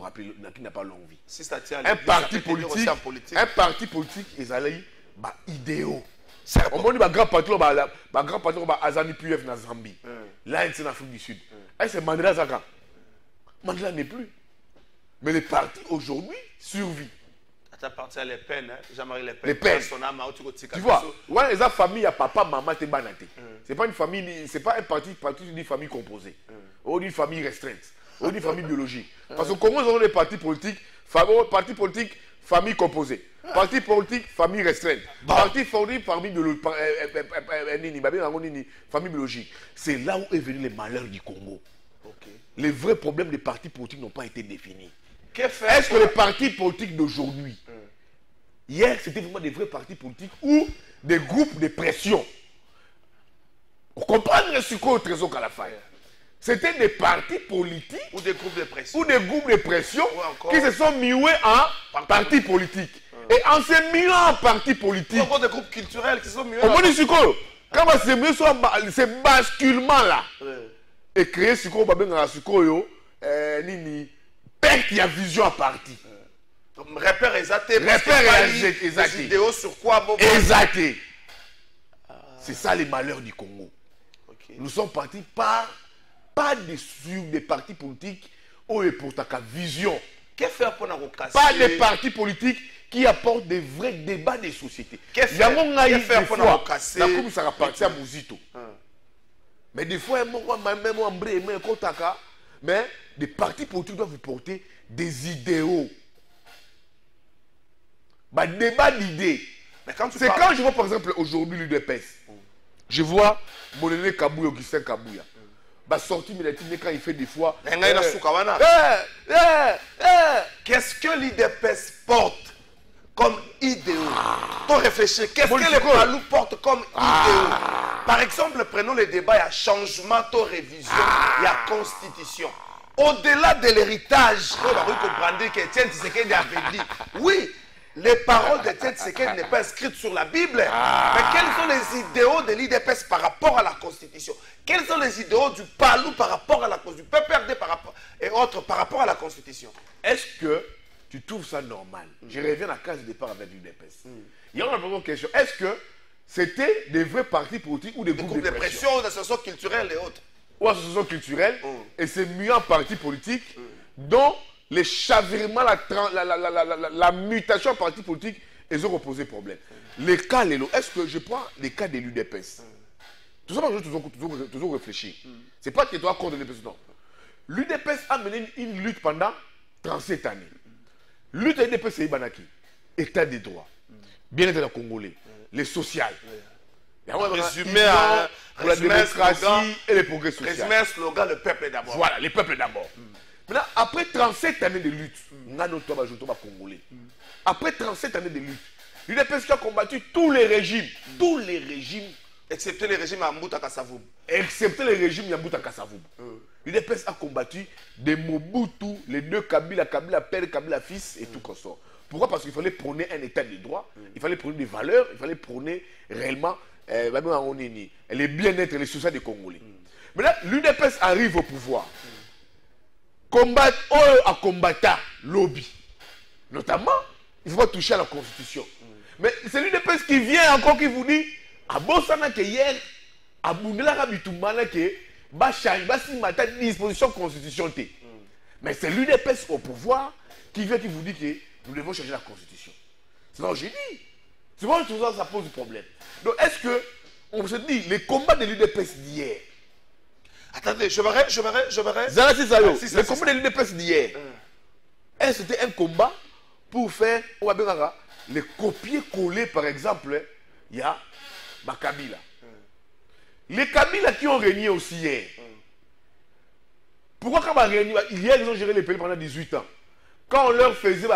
qui n'a pas longue vie. Si ça tient un parti politique, ils allaient idéaux. Au moins, ma grand patron, Azani PUF na Zambie. Là, c'est en Afrique du Sud. C'est Mandela Zaka. Mandela n'est plus. Mais les partis aujourd'hui survivent. À partir Les Pen, Jean-Marie Le Pen. Les Pen. Tu vois, ouais, les familles, il y a papa, maman, t'es banaté. C'est pas une famille, c'est pas un parti d'une famille composée. Ou d'une famille restreinte. Ou d'une famille biologique. Parce que comment ils ont des partis politiques, famille composée. Parti politique, famille restreinte. Parti politique, famille biologique. C'est là où est venu les malheurs du Congo. Les vrais problèmes des partis politiques n'ont pas été définis. Est-ce que les partis politiques d'aujourd'hui, hier c'était vraiment des vrais partis politiques ou des groupes de pression? Pour comprendre ce qu'est le Trésor Kalafaye, c'était des partis politiques ou des groupes de pression, qui se sont mués en partis politiques. Et en se muant en partis politiques, encore des groupes culturels qui sont mués au moins du quand ce basculement là et créer ce qu'on appelle nini perte y a vision à parti. Repère exacté. Repère vidéos sur quoi exacté. C'est ça les malheurs du Congo. Nous sommes partis pas des partis politiques où pour ta vision. Que faire pour nous casser? Pas des partis politiques qui apportent des vrais débats des sociétés. Que faire pour nous casser? La coupe ça va partir à Mouzito. Mais des fois, mais des partis politiques doivent vous porter des idéaux. Bah, débat d'idées. C'est quand je vois par exemple aujourd'hui l'UDPS, je vois Monene Kabouya, Augustin Kabouya. Bah, sorti médiatique quand il fait des fois. Qu'est-ce que l'UDPS porte comme idéaux? Pour réfléchir, qu'est-ce que les Palou portent comme idéaux? Par exemple, prenons les débats, il y a changement, révision, il y a constitution. Au-delà de l'héritage, vous comprenez qu'Étienne Tshisekedi avait dit, oui, les paroles d'Étienne Tshisekedi n'est pas inscrites sur la Bible. Mais quels sont les idéaux de l'IDPS par rapport à la Constitution? Quels sont les idéaux du Palou par rapport à la Constitution, du PPRD par rapport, et autres par rapport à la Constitution? Est-ce que tu trouves ça normal? Je reviens à la case de départ avec l'UDPS. Il y a une question. Est-ce que c'était des vrais partis politiques ou des groupes de pression, d'associations culturelles et autres? Ou associations culturelles, et c'est mieux en parti politique, dont les chavirements, la mutation en parti politique, ils ont posé problème. Les cas, est-ce que je prends les cas de l'UDPS? Tout ça, je dois toujours réfléchir. C'est pas que tu dois contre l'UDPS, non. L'UDPS a mené une lutte pendant 37 années. Lutte à l'UDPS, c'est Ibanaki. État des droits, bien-être des Congolais, les sociales. Résumé à la démocratie et le progrès social. Résumé un slogan, le peuple d'abord. Voilà, le peuple d'abord. Maintenant, après 37 années de lutte, Congolais. Après 37 années de lutte, l'UDPS a combattu tous les régimes. Excepté les régimes à Mbouta Kassavoub. Excepté les régimes à Mbouta Kassavoub. L'UDPS a combattu des Mobutu, les deux Kabila, Kabila père, Kabila fils et tout comme ça. Pourquoi? Parce qu'il fallait prôner un état de droit, il fallait prôner des valeurs, il fallait prôner réellement les bien-être, les sociétés des Congolais. Mais là, l'UDPS arrive au pouvoir. Combattre, à combattre lobby. Notamment, il faut pas toucher à la Constitution. Mais c'est l'UDPS qui vient encore, qui vous dit, à Bossana que hier, à Boundela Rabitoumana que, si disposition Constitution. Mais c'est l'UDPS au pouvoir qui vient, qui vous dit que nous devons changer la Constitution. Sinon, j'ai dit. Tu vois, tout ça, ça pose problème. Donc, est-ce que, on se dit, les combats de l'UDPS d'hier. Attendez, je verrai. Le combat de l'UDPS d'hier. Est-ce que c'était un combat pour faire, les copier-coller, par exemple, il y a Kabila. Les Kabila qui ont régné aussi hier. Pourquoi quand hier, ils ont géré les pays pendant 18 ans. Quand on leur faisait,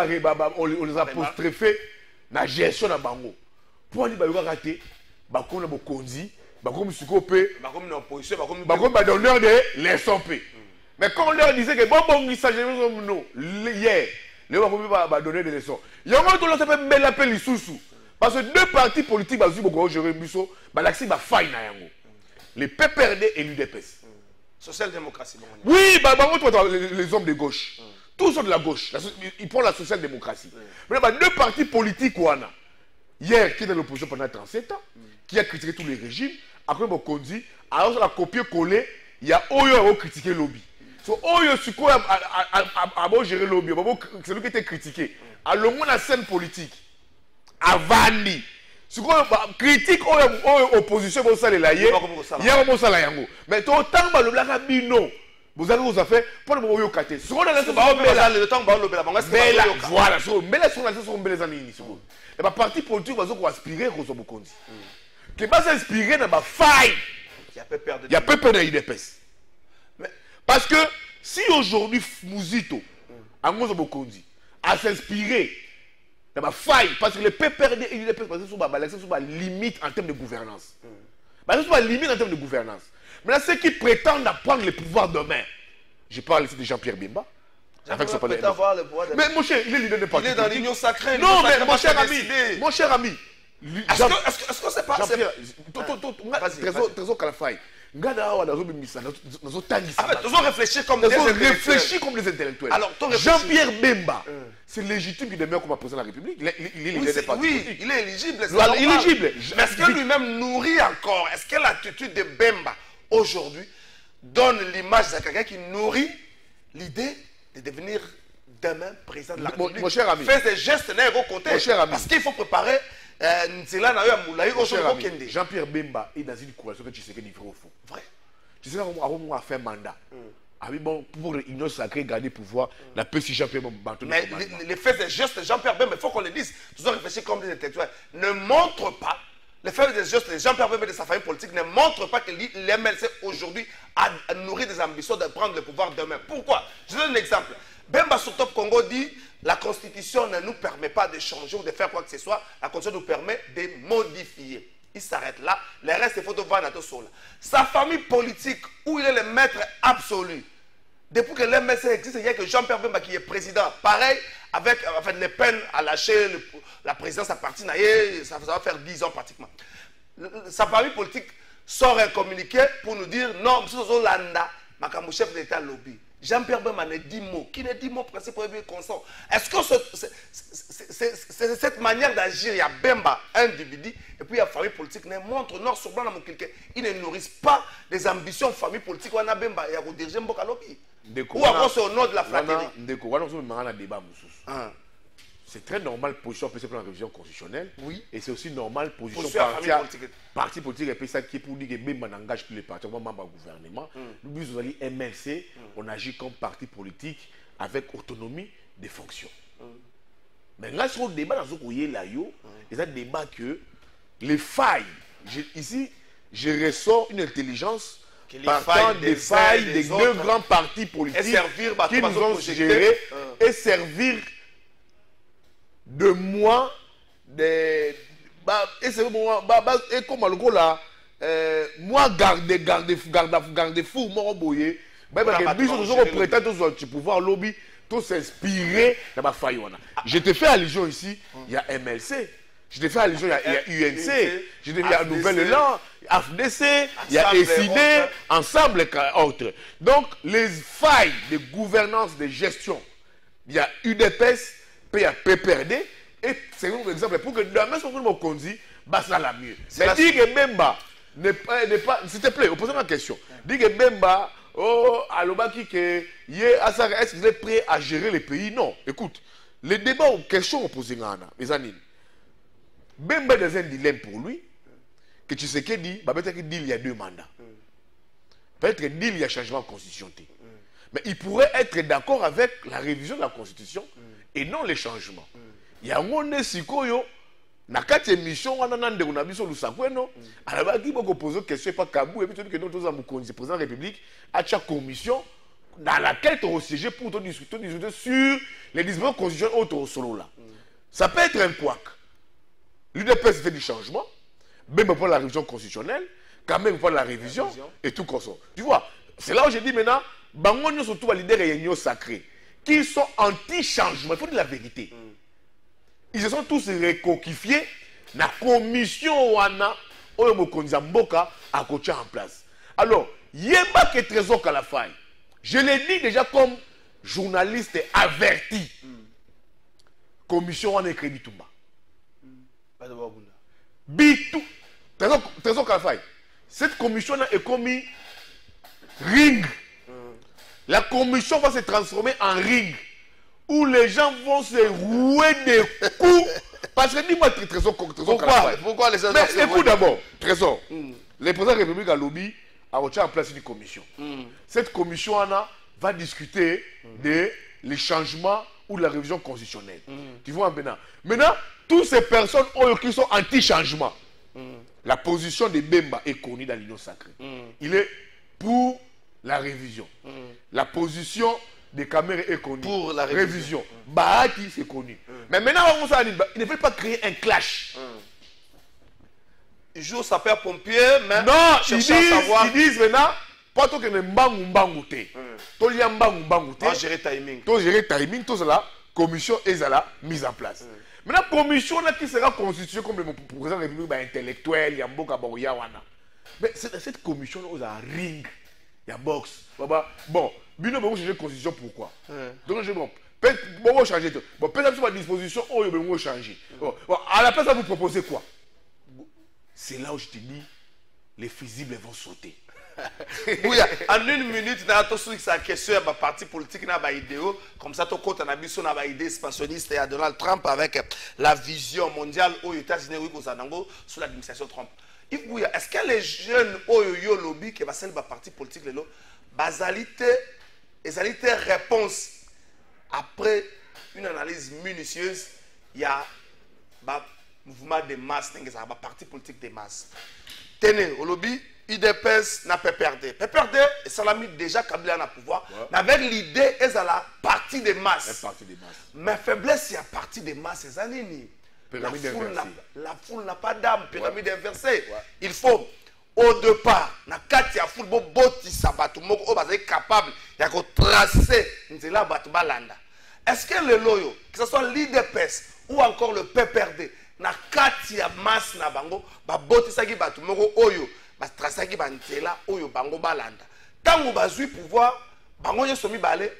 on les a apostrophés dans la gestion de Bango. Pour aller rater, on a Bokonzi, on a donneur de l'SOP. Mais quand on leur disait que bon, il s'agit de hier, les gens vont donner des leçons. Il y a un autre qui s'appelle l'appel Issoussou. Parce que deux partis politiques, les PPRD et l'UDPS. Social-démocratie. Oui, les hommes de gauche. Tous sont de la gauche. Ils prennent la social-démocratie. Mais deux partis politiques, hier, qui est dans l'opposition pendant 37 ans, qui a critiqué tous les régimes, après Bokonzi, alors on a copié-collé, il y a Oyo qui a critiqué le lobby. Oyo Suko a beau gérer lobby, c'est lui qui était critiqué. À le monde la scène politique, à Vandi, Suko critique opposition pour ça les laïers, il y a un ça la yango. Mais tout autant le blague bino, vous avez vous fait pour le moment yokaté. Suko dans le temps le voilà, mais la journaliste sont belles années Suko. Et bah parti politique va se aspirer aux Bokondi. Qui va s'inspirer dans ma faille. Il y a peu de l'IDPS. Parce que si aujourd'hui Mouzito, à Mozo Bokondi, a s'inspiré dans ma faille, parce que les PPRD et l'IDPS sont à limite en termes de gouvernance. Ils sont à limite en termes de gouvernance. Maintenant, ceux qui prétendent prendre le pouvoir demain, je parle ici de Jean-Pierre Bemba. Avec son palais. Mais mon cher, il est leader de parti. Il est dans l'union sacrée. Non, mais mon cher ami. Est-ce que c'est pas... Trésor Kalafai. Ils ont réfléchi comme des intellectuels. Jean-Pierre Bemba, c'est légitime qu'il demeure comme président de la République. Il est leader des partis. Oui, il est éligible. Mais est-ce que lui-même nourrit encore? Est-ce que l'attitude de Bemba aujourd'hui donne l'image de quelqu'un qui nourrit l'idée de devenir demain président de la République? Mon cher ami. Fais des gestes n'est au côté. Mon cher ami. Parce qu'il faut préparer Jean-Pierre Bemba est dans une coalition que tu sais qu'il est au fond. Vrai. Tu sais, on a fait un mandat. Bon, pour l'union sacrée, garder pouvoir, la paix si Jean-Pierre Bemba. Mais les faits et gestes de Jean-Pierre Bemba, il faut qu'on le dise, tous ont réfléchi comme des intellectuels, ne montrent pas, les faits et gestes de Jean-Pierre Bemba et de sa famille politique ne montrent pas que l'MLC aujourd'hui a nourri des ambitions de prendre le pouvoir demain. Pourquoi? Je donne un exemple. Bemba sur Top Congo dit la constitution ne nous permet pas de changer ou de faire quoi que ce soit. La constitution nous permet de modifier. Il s'arrête là. Le reste, il faut voir Nato Sola. Sa famille politique, où il est le maître absolu. Depuis que l'MSC existe, il n'y a que Jean-Pierre Bemba qui est président. Pareil, avec Le Pen à lâcher la présidence à partir de ça va faire 10 ans pratiquement. Sa famille politique sort un communiqué pour nous dire non, M. Zolanda, Makamou chef de l'État lobby. Jean-Pierre Bemba ne dit mot. Qui ne dit mot principe pour être consent? Est-ce que c'est cette manière d'agir? Il y a Bemba, individu, et puis il y a famille politique, ne montre noir sur blanc dans mon cliquet. Ils ne nourrissent pas des ambitions famille politique. On a Bemba, il y a diriger Mboka lobby. Ou alors c'est au nom de la fraternité. C'est très normal position pour la révision constitutionnelle. Oui. Et c'est aussi normal position parti politique et ça qui est pour dire que Bemba n'engage plus les partis comme membre du gouvernement. Nous nous allons MLC, on agit comme parti politique avec autonomie des fonctions. Mais là sur le débat dans ce courrier là il y a un débat que les failles ici je ressors une intelligence partant des failles des deux grands partis politiques qui nous ont gérés et servir de moi et c'est moi et comme le gros là moi garde fou moi boyer nous prétendons pouvoir lobby tout s'inspirer dans ma faille. Je te fais allusion ici, il y a MLC, je te fais allusion, il y a UNC, je te fais il y a Nouvel Élan, AFDC, il y a ECD, ensemble autres. Donc les failles de gouvernance, de gestion, il y a UDPS, puis il y a PPRD, et c'est un exemple pour que demain, sur tout le monde conduit, ça la mieux. Mais dis que Bemba n'est pas, s'il te plaît, posez-moi une question. Dis que Bemba, Alobaki, est-ce qu'il est prêt à gérer les pays? Non. Écoute, les débats aux questions opposées, les amis. Bemba est dans un dilemme pour lui, que tu sais qu'il dit, peut-être qu'il dit il y a 2 mandats. Peut-être qu'il dit il y a changement de constitution. Mais il pourrait être d'accord avec la révision de la constitution et non les changements. Il y a un monde sikoyo, na kati émission on a nande on a biso lusakweno alors qui beaucoup poser question pas Kabou et puis que nous tous en président de la République à chaque commission dans laquelle tu siéger pour discuter sur les dispositions constitutionnelles autour solo là. Ça peut être un couac. L'UDPS fait du changement, même pour la révision constitutionnelle, quand même pour la révision et tout comme ça. Tu vois, c'est là où je dis maintenant bango surtout à l'idée réunion sacrée qui sont anti-changement, il faut dire la vérité. Ils se sont tous recoquifiés dans la commission wana oyo mokonzi mboka a coaché en place. Alors, yeba que Trésor Kalafai, je l'ai dit déjà comme journaliste averti. Commission wana écrit Bitumba. Bitou. Trésor Kalafai. Cette commission est commis ring la commission va se transformer en ring où les gens vont se rouer des coups. Parce que dis-moi, Trésor, pourquoi les gens mais écoute d'abord, Trésor, le président de la République a lobby à retenir en place une commission. Cette commission va discuter de les changements ou de la révision constitutionnelle. Tu vois maintenant. Maintenant, toutes ces personnes qui sont anti-changement, la position de Bemba est connue dans l'Union sacrée. Il est pour la révision. La position de Kamere est connue. Pour la révision. Bahati, c'est connu. Mais maintenant, il ne veut pas créer un clash. Ils jouent sapeur-pompier, mais non, ils disent maintenant, pas tout que ne mbangu te. Tout y a mbangu te. Gérer timing. Tout gérer timing, tout cela, commission est mise en place. Maintenant, commission là qui sera constituée comme le président de la République intellectuel, il y a Mboka Baouya Wana. Mais cette commission là, il y a ring, il y a boxe. Bon, Bino va changer la constitution, pourquoi? Donc, je bon, bon, changer. Bon, peut-être sur ma disposition, on va changer. Bon, à la place, vous proposez quoi? C'est là où je te dis, les fusibles vont sauter. Oui, en une minute, on a tout ça question à parti politique, on a idée comme ça, tout compte, on a mis son idée expansionniste à Donald Trump avec la vision mondiale aux États-Unis, sous l'administration Trump. Est-ce que les jeunes au lobby qui va ser le parti politique, les réponse après une analyse minutieuse, il y a un mouvement de masse, un parti politique de masse. Tenez, au lobby, UDPS n'a pas perdu. PPRD, ça l'a mis déjà Kabila dans le pouvoir. Ouais. Mais avec l'idée, c'est la partie des masses. Mais faiblesse, il y a partie des masses, c'est années. La foule n'a pas d'âme, pyramide inversée. Ouais. Il faut, au départ, na kati ya football boti sabatu moko est capable de tracer nzela batu balanda. Est-ce que le loyo, que ce soit l'UDPS ou encore le PPRD, na kati ya masse na bango, ba boti saki batu moko oyo, ba trasaki ba nzela oyo bango balanda. Tango bazui pouvoir, bango nyoso mibale,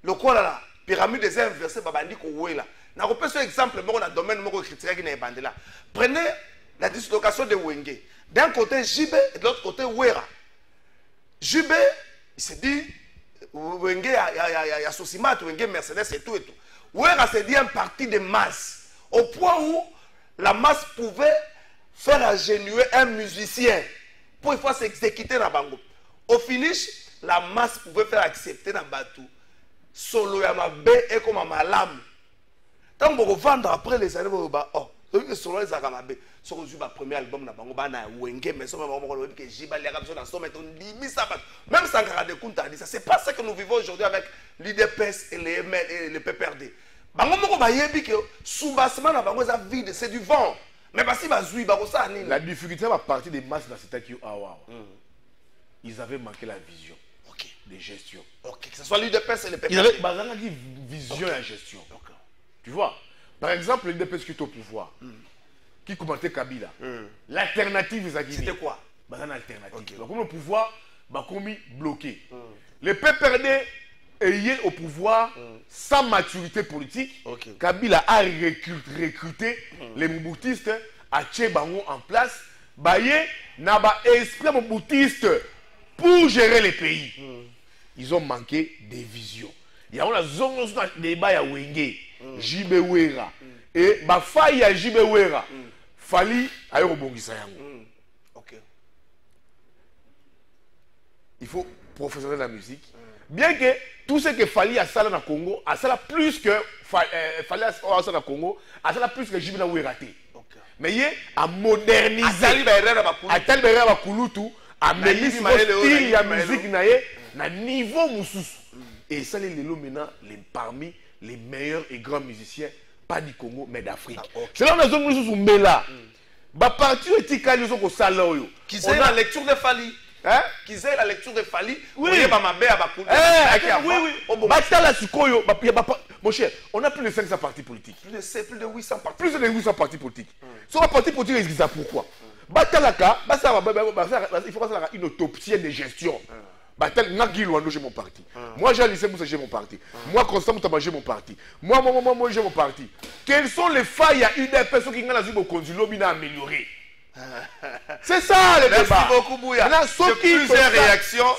le kola la pyramide des inversés babandi ko wela. Na repère ce exemple moko na domaine moko critiqué qui na bandela. Prenez la dislocation de Wenge. D'un côté Jibe et de l'autre côté Wera. Jibe, il s'est dit Wenge ya Sosimat, Wenge Mercedes et tout et tout. Wera s'est dit un parti de masse au point où la masse pouvait faire agenouiller un musicien pour il faut s'exécuter dans bango. Au finish, la masse pouvait faire accepter dans bateau solo ya mabe et comme malam. Tant qu'on vendre après les années, oh, solo les agamabe. Si on joue le premier album, on va Wenge, mais même sans garder compte, c'est pas ça que nous vivons aujourd'hui avec l'IDPS et les PPRD. C'est du vent. Mais la difficulté à partir des masses dans cette qui ils avaient manqué la vision de gestion. Que ce soit l'IDPS et les PPRD. Ils avaient une vision et gestion. Tu vois, par exemple, l'IDPS qui est au pouvoir. Qui commentait Kabila. L'alternative, c'était quoi? Une alternative. Donc, le pouvoir, commis bloqué. Les PPRD ayant au pouvoir sans maturité politique, Kabila a recruté les Mouboutistes à Tchebango en place. Baye n'a pas esprit Mouboutiste pour gérer les pays. Ils ont manqué des visions. Il y a une zone de débat à Wenge, Jibewera. Et Bafaï à Jibewera. Fali a rebongisa yango. Il faut professionnaliser la musique. Bien que tout ce que Fali a salé dans Congo, a salé plus que Fali a salé dans Congo, a salé plus que Jibina Oueraté. Mais il a modernisé. A tel béré à Kulutu, a mis style la musique na niveau mususu. Et ça les lelo maintenant parmi les meilleurs et grands musiciens. Pas du Congo, mais d'Afrique. C'est là où nous sommes sous Mbela. Bah, parti éthique, nous sommes au salon. Qui c'est la lecture de Fali? Hein? Qui c'est la lecture de Fali? Oui. Oui, oui. Mon cher, on a plus de 500 partis politiques. Plus de 800 partis. Plus de 800 partis politiques. Sur un parti politique, ils disent pourquoi? Il faut faire une autopsie de gestion. J'ai mon parti. Moi, j'ai Alissé Moussa, j'ai mon parti. Moi, Constant Moutaba, j'ai mon parti. Moi, j'ai mon parti. Quelles sont les failles à une personne qui a amélioré? C'est ça le débat. Merci beaucoup, Bouya. Plusieurs réactions.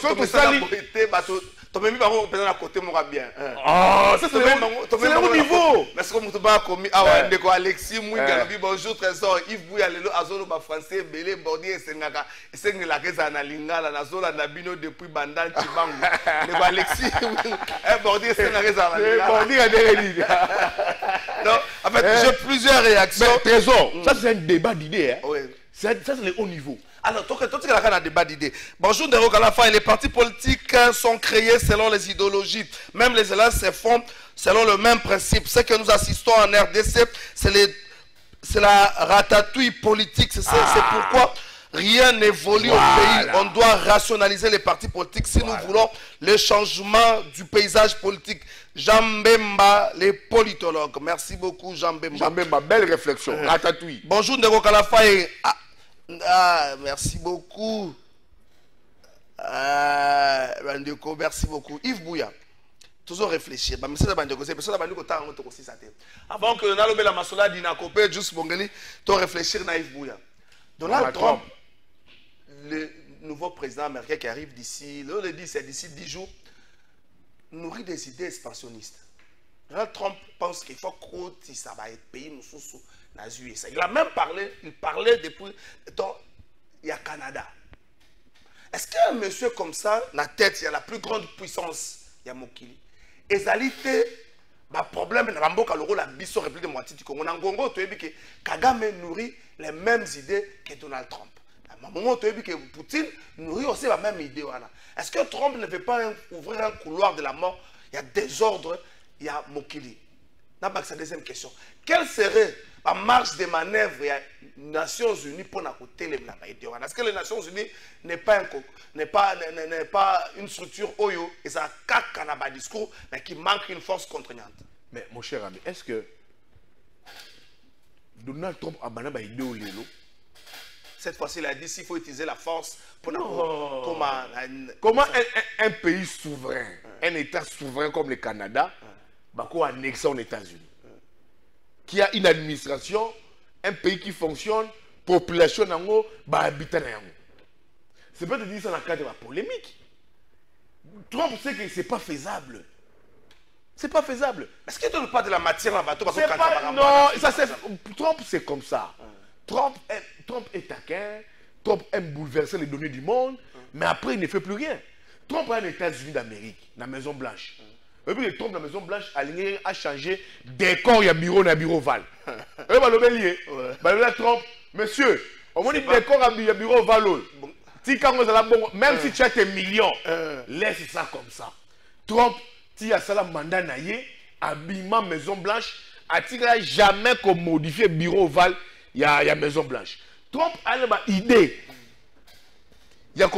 Tu m'as mis par contre à côté, moi bien. Ah, ça c'est le haut niveau. Mais c'est comme tu m'as commis. Ah ouais, Ndeko Alexis, Mouinga, bonjour Trésor, Yves Bouya, Lelo, Azolo, Français, Belé, Bordier, Sengaka, Sengela, Keza, Lingala, Nazola, Nabino, depuis Bandan, Chibangu. Ndeko Alexis, Bordier, Sengaka, Bordier, non, en fait, j'ai plusieurs réactions. Trésor, ça c'est un débat d'idées. Ça c'est le haut niveau. Alors, toi, tu as un débat d'idées. Bonjour, Ndeko Kalafa, et les partis politiques sont créés selon les idéologies. Même les alliances se font selon le même principe. Ce que nous assistons en RDC, c'est la ratatouille politique. C'est pourquoi rien n'évolue au pays. On doit rationaliser les partis politiques si nous voulons le changement du paysage politique. Jean Bemba, les politologues. Merci beaucoup, Jean Bemba. Jean Bemba, belle réflexion. Ratatouille. Bonjour, Ndeko Kalafa. Merci beaucoup. Ndeko, merci beaucoup. Yves Bouya. Toujours réfléchir. Avant que nous allions la masola d'Inakopé, juste Bongeli, tu réfléchir à Yves Bouya. Donald Trump, le nouveau président américain qui arrive d'ici, le dit c'est d'ici 10 jours, nourrit des idées expansionnistes. Donald Trump pense qu'il faut que ça va être pays nous sous dans les USA. Il a même parlé, il parlait depuis il y a Canada. Est-ce qu'un monsieur comme ça, la tête, il y a la plus grande puissance, il y a Mokili. Et ça le problème, il y a la biso république de moitié du Congo. En Congo, tu as vu que Kagame nourrit les mêmes idées que Donald Trump. À un moment, tu as vu que Poutine nourrit aussi la même idée. Est-ce que Trump ne veut pas ouvrir un couloir de la mort? Il y a désordre, il y a Mokili. C'est la deuxième question. Quelle serait la marge de manœuvre des Nations Unies pour la côté de la idée? Est-ce que les Nations Unies n'est pas une structure oyo et ça caque un discours mais qui manque une force contraignante? Mais mon cher ami, est-ce que Donald Trump a banné une idée au lélo? Cette fois-ci, il a dit qu'il faut utiliser la force pour comment un pays souverain, un État souverain comme le Canada, va annexer aux États-Unis, qui a une administration, un pays qui fonctionne, population nango, habitant nango. C'est pas de dire ça dans le cadre de la polémique. Trump sait que c'est pas faisable. C'est pas faisable. Est-ce qu'il ne donne pas de la matière à bateau? Non, Trump c'est comme ça. Trump est taquin, Trump aime bouleverser les données du monde, mais après il ne fait plus rien. Trump est aux États-Unis d'Amérique, dans la Maison Blanche. Et puis Trump, dans la Maison Blanche, a changé décor, il y a bureau Val. Trump, monsieur, on m'a dit décor, il y a bureau Val. Même si tu as tes millions, laisse ça comme ça. Trump, tu as ça la mandat naïe, habillement Maison Blanche, a-t-il jamais qu'on modifie bureau Val, il y a Maison Blanche. Trump a une idée. Il y a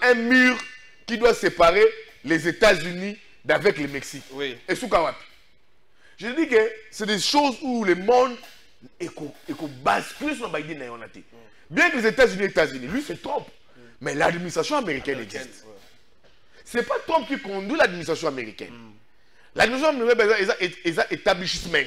un mur qui doit séparer les États-Unis d'avec le Mexique. Oui. Et Soukawapi. Je dis que c'est des choses où le monde est bascule sur l'idée de l'idée. Bien que les États-Unis, lui c'est Trump. Mais l'administration américaine existe. Ce n'est pas Trump qui conduit l'administration américaine. L'administration américaine est un établissement.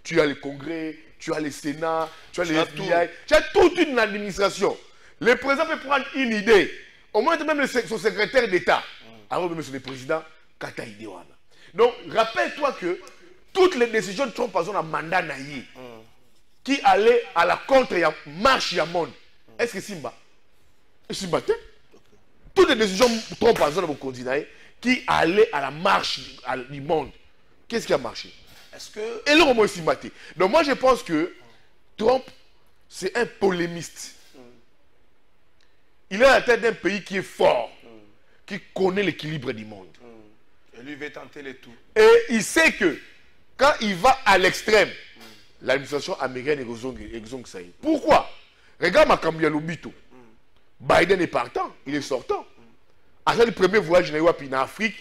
Tu as le Congrès, tu as le Sénat, tu as le FBI, tu as toute une administration. Le président peut prendre une idée. Au moins même son secrétaire d'État. Avant même le président, Kata idée. Donc rappelle-toi que toutes les décisions de Trump par exemple, un mandat naïe qui allait à la contre et marche à monde. Est-ce que Simba? Simba, toutes les décisions de Trump par exemple au candidat qui allaient à la marche du monde. Qu'est-ce qui a marché? Est-ce que... Et là, moi, Simba. Donc moi je pense que Trump, c'est un polémiste. Il est à la tête d'un pays qui est fort, qui connaît l'équilibre du monde. Et lui veut tenter le tout. Et il sait que quand il va à l'extrême, l'administration américaine est exongue ça. Pourquoi? Regarde Makambia Lobito. Biden est partant, il est sortant. C'est le premier voyage en Afrique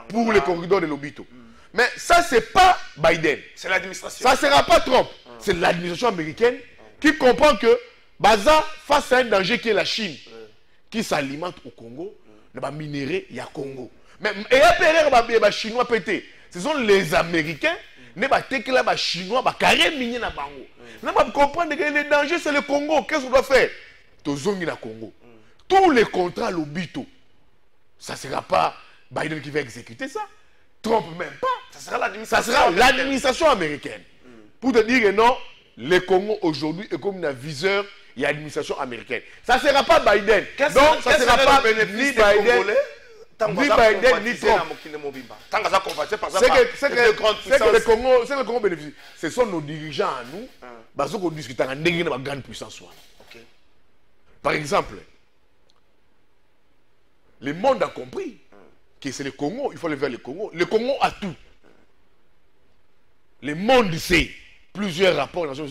pour les corridors de Lobito. Mais ça, ce n'est pas Biden. C'est l'administration. Ça ne sera pas Trump. C'est l'administration américaine qui comprend que Baza, face à un danger qui est la Chine, qui s'alimente au Congo, il y a minéraux, il y a Congo. Mais il y a des Chinois pétés. Ce sont les Américains, les Chinois, les carrés miniers na bango. Nous devons comprendre que le danger c'est le Congo. Qu'est-ce qu'on doit faire? Tozongi na Congo. Tous les contrats l'obito, ça ne sera pas Biden qui va exécuter ça. Trump même pas. Ça sera l'administration américaine. Pour te dire que non, le Congo aujourd'hui est comme un viseur et l'administration américaine. Ça ne sera pas Biden. Donc ça ne sera pas ni Biden, ni Trump. C'est que le Congo bénéficie. Ce sont nos dirigeants à nous. Parce qu'on discute en une grande puissance. Par exemple, le monde a compris que c'est le Congo, il faut aller vers le Congo. Le Congo a tout. Le monde sait, plusieurs rapports, ce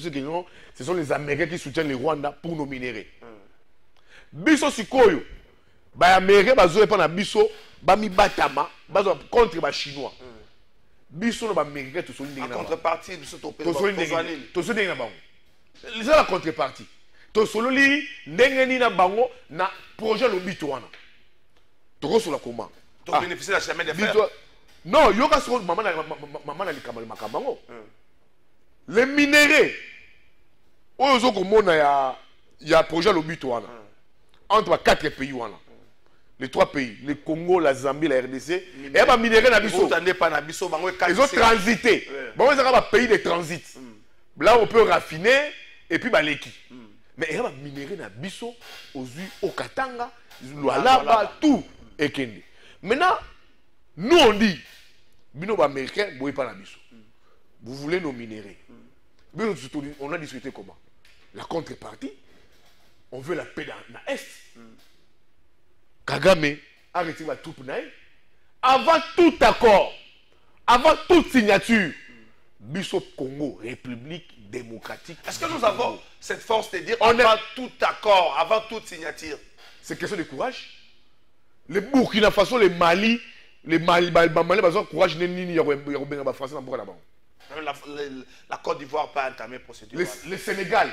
sont les Américains qui soutiennent le Rwanda pour nos minéraux. Biso Sikoyo, les Américains bazo pas na biso, bami batama, bazo contre les Chinois. Biso les Américains tous sont en contrepartie de ce topé. Tous sont des bango. C'est la contrepartie. Tous sont li ndengeni na bango na projet lobito wana. Toko sur la comment. Tu bénéficies de la chemin de fer. Non, il y a ce maman na likamali makabango. Les minéraux. Ozo komona ya projet lobito wana. Entre 4 pays wana. Les 3 pays, le Congo, la Zambie, la RDC, et les minéraux na biso. Ils ont transité. Bon, ils ont un pays de transit. Là on peut raffiner et puis baleki. Mais il y a des minéraux na biso, au Katanga, là tout est kendi. Maintenant, nous on dit, bino américain, vous pas la biso. Vous voulez nos minéraux. On a discuté comment? La contrepartie, on veut la paix dans l'Est. Kagame a retiré la troupe naïe. Avant tout accord, avant toute signature, biso Congo, République démocratique. Est-ce que nous avons cette force de dire avant tout accord, avant toute signature? C'est question de courage. Les Burkina Faso, les Mali, ils ont courage, français la Côte d'Ivoire pas entamé procédure. Le Sénégal.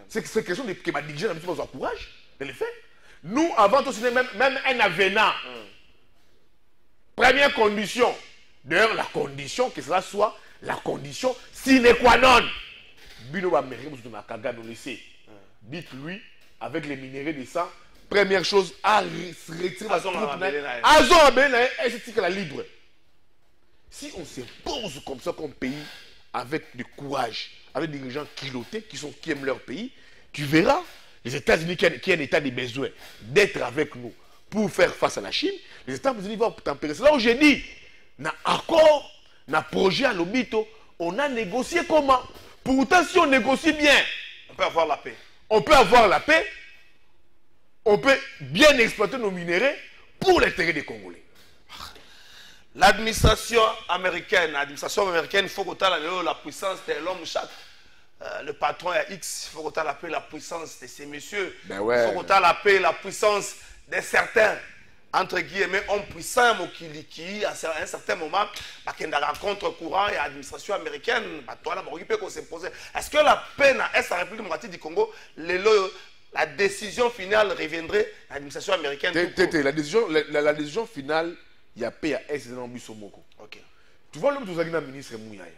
C'est question de que ma dirigeant a courage de le faire. Nous, avant tout, même un avenant. Première condition. D'ailleurs, la condition, que cela soit la condition sine qua non. Dites-lui, avec les minéraux de sang, première chose, à retirer la troupe. La libre. Si on s'impose comme ça comme pays, avec du courage, avec des dirigeants culottés qui aiment leur pays, tu verras les États-Unis qui ont un état de besoin d'être avec nous pour faire face à la Chine, les États-Unis vont tempérer. C'est là où j'ai dit, dans accord, dans projet à l'Obito, on a négocié comment? Pourtant, si on négocie bien, on peut avoir la paix. On peut avoir la paix, on peut bien exploiter nos minéraux pour l'intérêt des Congolais. L'administration américaine, il faut qu'on la puissance de l'homme chaque. Le patron est X, il faut qu'on appelle la puissance de ces messieurs. Il faut qu'on appelle la puissance de certains, entre guillemets, hommes puissants qui, à un certain moment, qui ont un contre-courant et l'administration américaine, est-ce que la paix dans la République démocratique du Congo, la décision finale reviendrait à l'administration américaine? La décision finale, il y a paix à S dans Bissomoko. Tu vois, l'homme de ministre Mouyaya.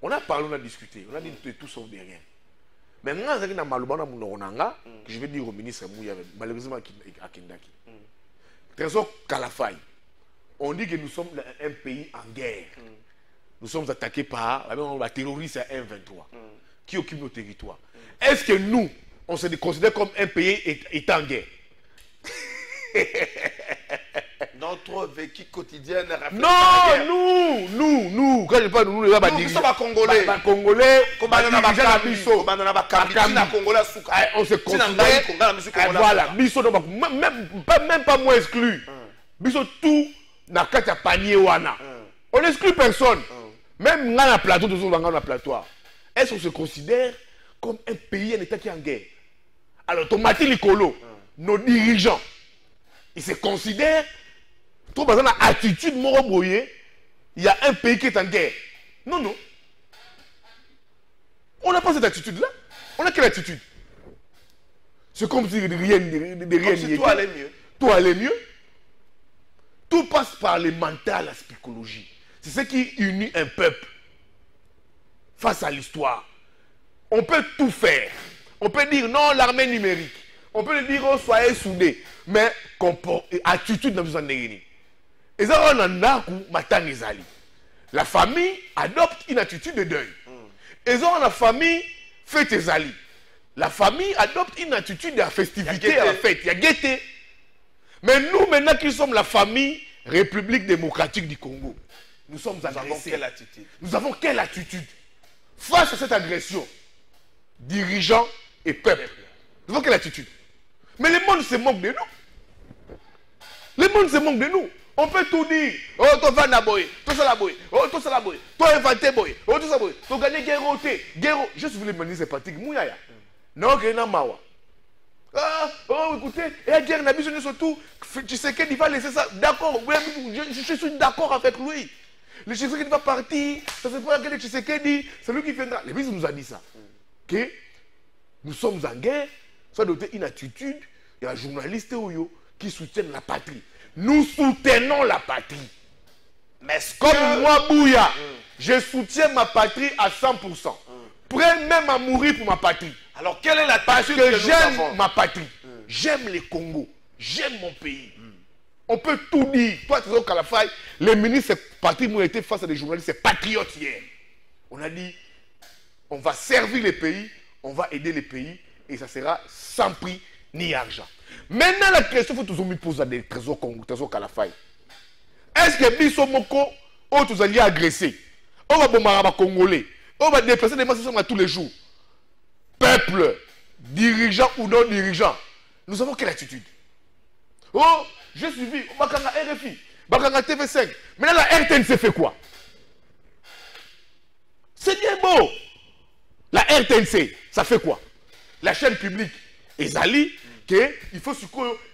On a parlé, on a discuté, on a dit tout sauf de rien. Mais moi, je vais dire au ministre Mouyaya, malheureusement à Kendaki. Trésor Kalafay, on dit que nous sommes un pays en guerre. Nous sommes attaqués par la terroriste à M23 qui occupe nos territoires. Est-ce que nous, on se considère comme un pays étant en guerre? Notre vécu quotidien ne reflète non, pas la guerre. nous, quand je parle de nous, nous sommes Congolais. Congolais, on se considère, voilà, même pas moi exclu. Biso tout, na kata panier wana. On n'exclut personne. Même dans la plateau, dans la plateau. Est-ce qu'on se considère comme un pays, un État qui est en guerre? Alors, Tomati Likolo, nos dirigeants, ils se considèrent, trop dans la attitude moroboye, il y a un pays qui est en guerre. Non, non. On n'a pas cette attitude-là. On a quelle attitude? C'est comme si rien n'y tout allait mieux. Tout allait mieux. Tout passe par le mental, la psychologie. C'est ce qui unit un peuple face à l'histoire. On peut tout faire. On peut dire non, l'armée numérique. on peut le dire, oh, soyez soudés. Mais attitude dans une année. Et ça, on a un la famille adopte une attitude de deuil. Et ça, la famille fait tes alliés. La famille adopte une attitude de festivité à la fête. Il y a gaieté. Mais nous, maintenant qui sommes la famille République démocratique du Congo, nous sommes agressés. Quelle attitude? Nous avons quelle attitude face à cette agression? Dirigeants et peuple. Nous avons quelle attitude? Mais le monde se moque de nous. Le monde se moque de nous. On peut tout dire. Oh, toi, va na boy. Toi, ça la boy. Oh, toi, ça la boy. Toi, inventé boy. Oh, toi, ça boy. Toi, gagné guerre. Guerre. Je suis venu mener ces pratiques. Mouyaya. Non, que n'a mawa. Ah, oh, écoutez. Et la guerre n'a pas besoin de surtout. Tu sais qu'il va laisser ça. D'accord. Je suis d'accord avec lui. Le Tshisekedi va partir. Ça se passe que le Tshisekedi. C'est lui qui viendra. Le ministre nous a dit ça. Que nous sommes en guerre. Ça doit être une attitude. Il y a un journaliste qui soutient la patrie. Nous soutenons la patrie. Mais comme moi, Bouya, je soutiens ma patrie à 100%. Prêt même à mourir pour ma patrie. Alors, quelle est la Parce que j'aime ma patrie. J'aime le Congo. J'aime mon pays. On peut tout dire. Toi, tu sais, au Kalafay, les ministres partis ont été face à des journalistes patriotes hier. On a dit, on va servir les pays, on va aider les pays, et ça sera sans prix ni argent. Maintenant, la question, il faut toujours me poser des trésors Congo, trésors Kalafay. Est-ce que Bisso Moko, où tous alliés agressés, on va bombarder les Congolais, on va déplacer des masses tous les jours, peuple, dirigeant ou non dirigeant, nous avons quelle attitude? Oh, j'ai suivi, Bakanga RFI, Bakanga TV5. Maintenant, la RTNC fait quoi? C'est bien beau. La RTNC, ça fait quoi? La chaîne publique, Ezali, il faut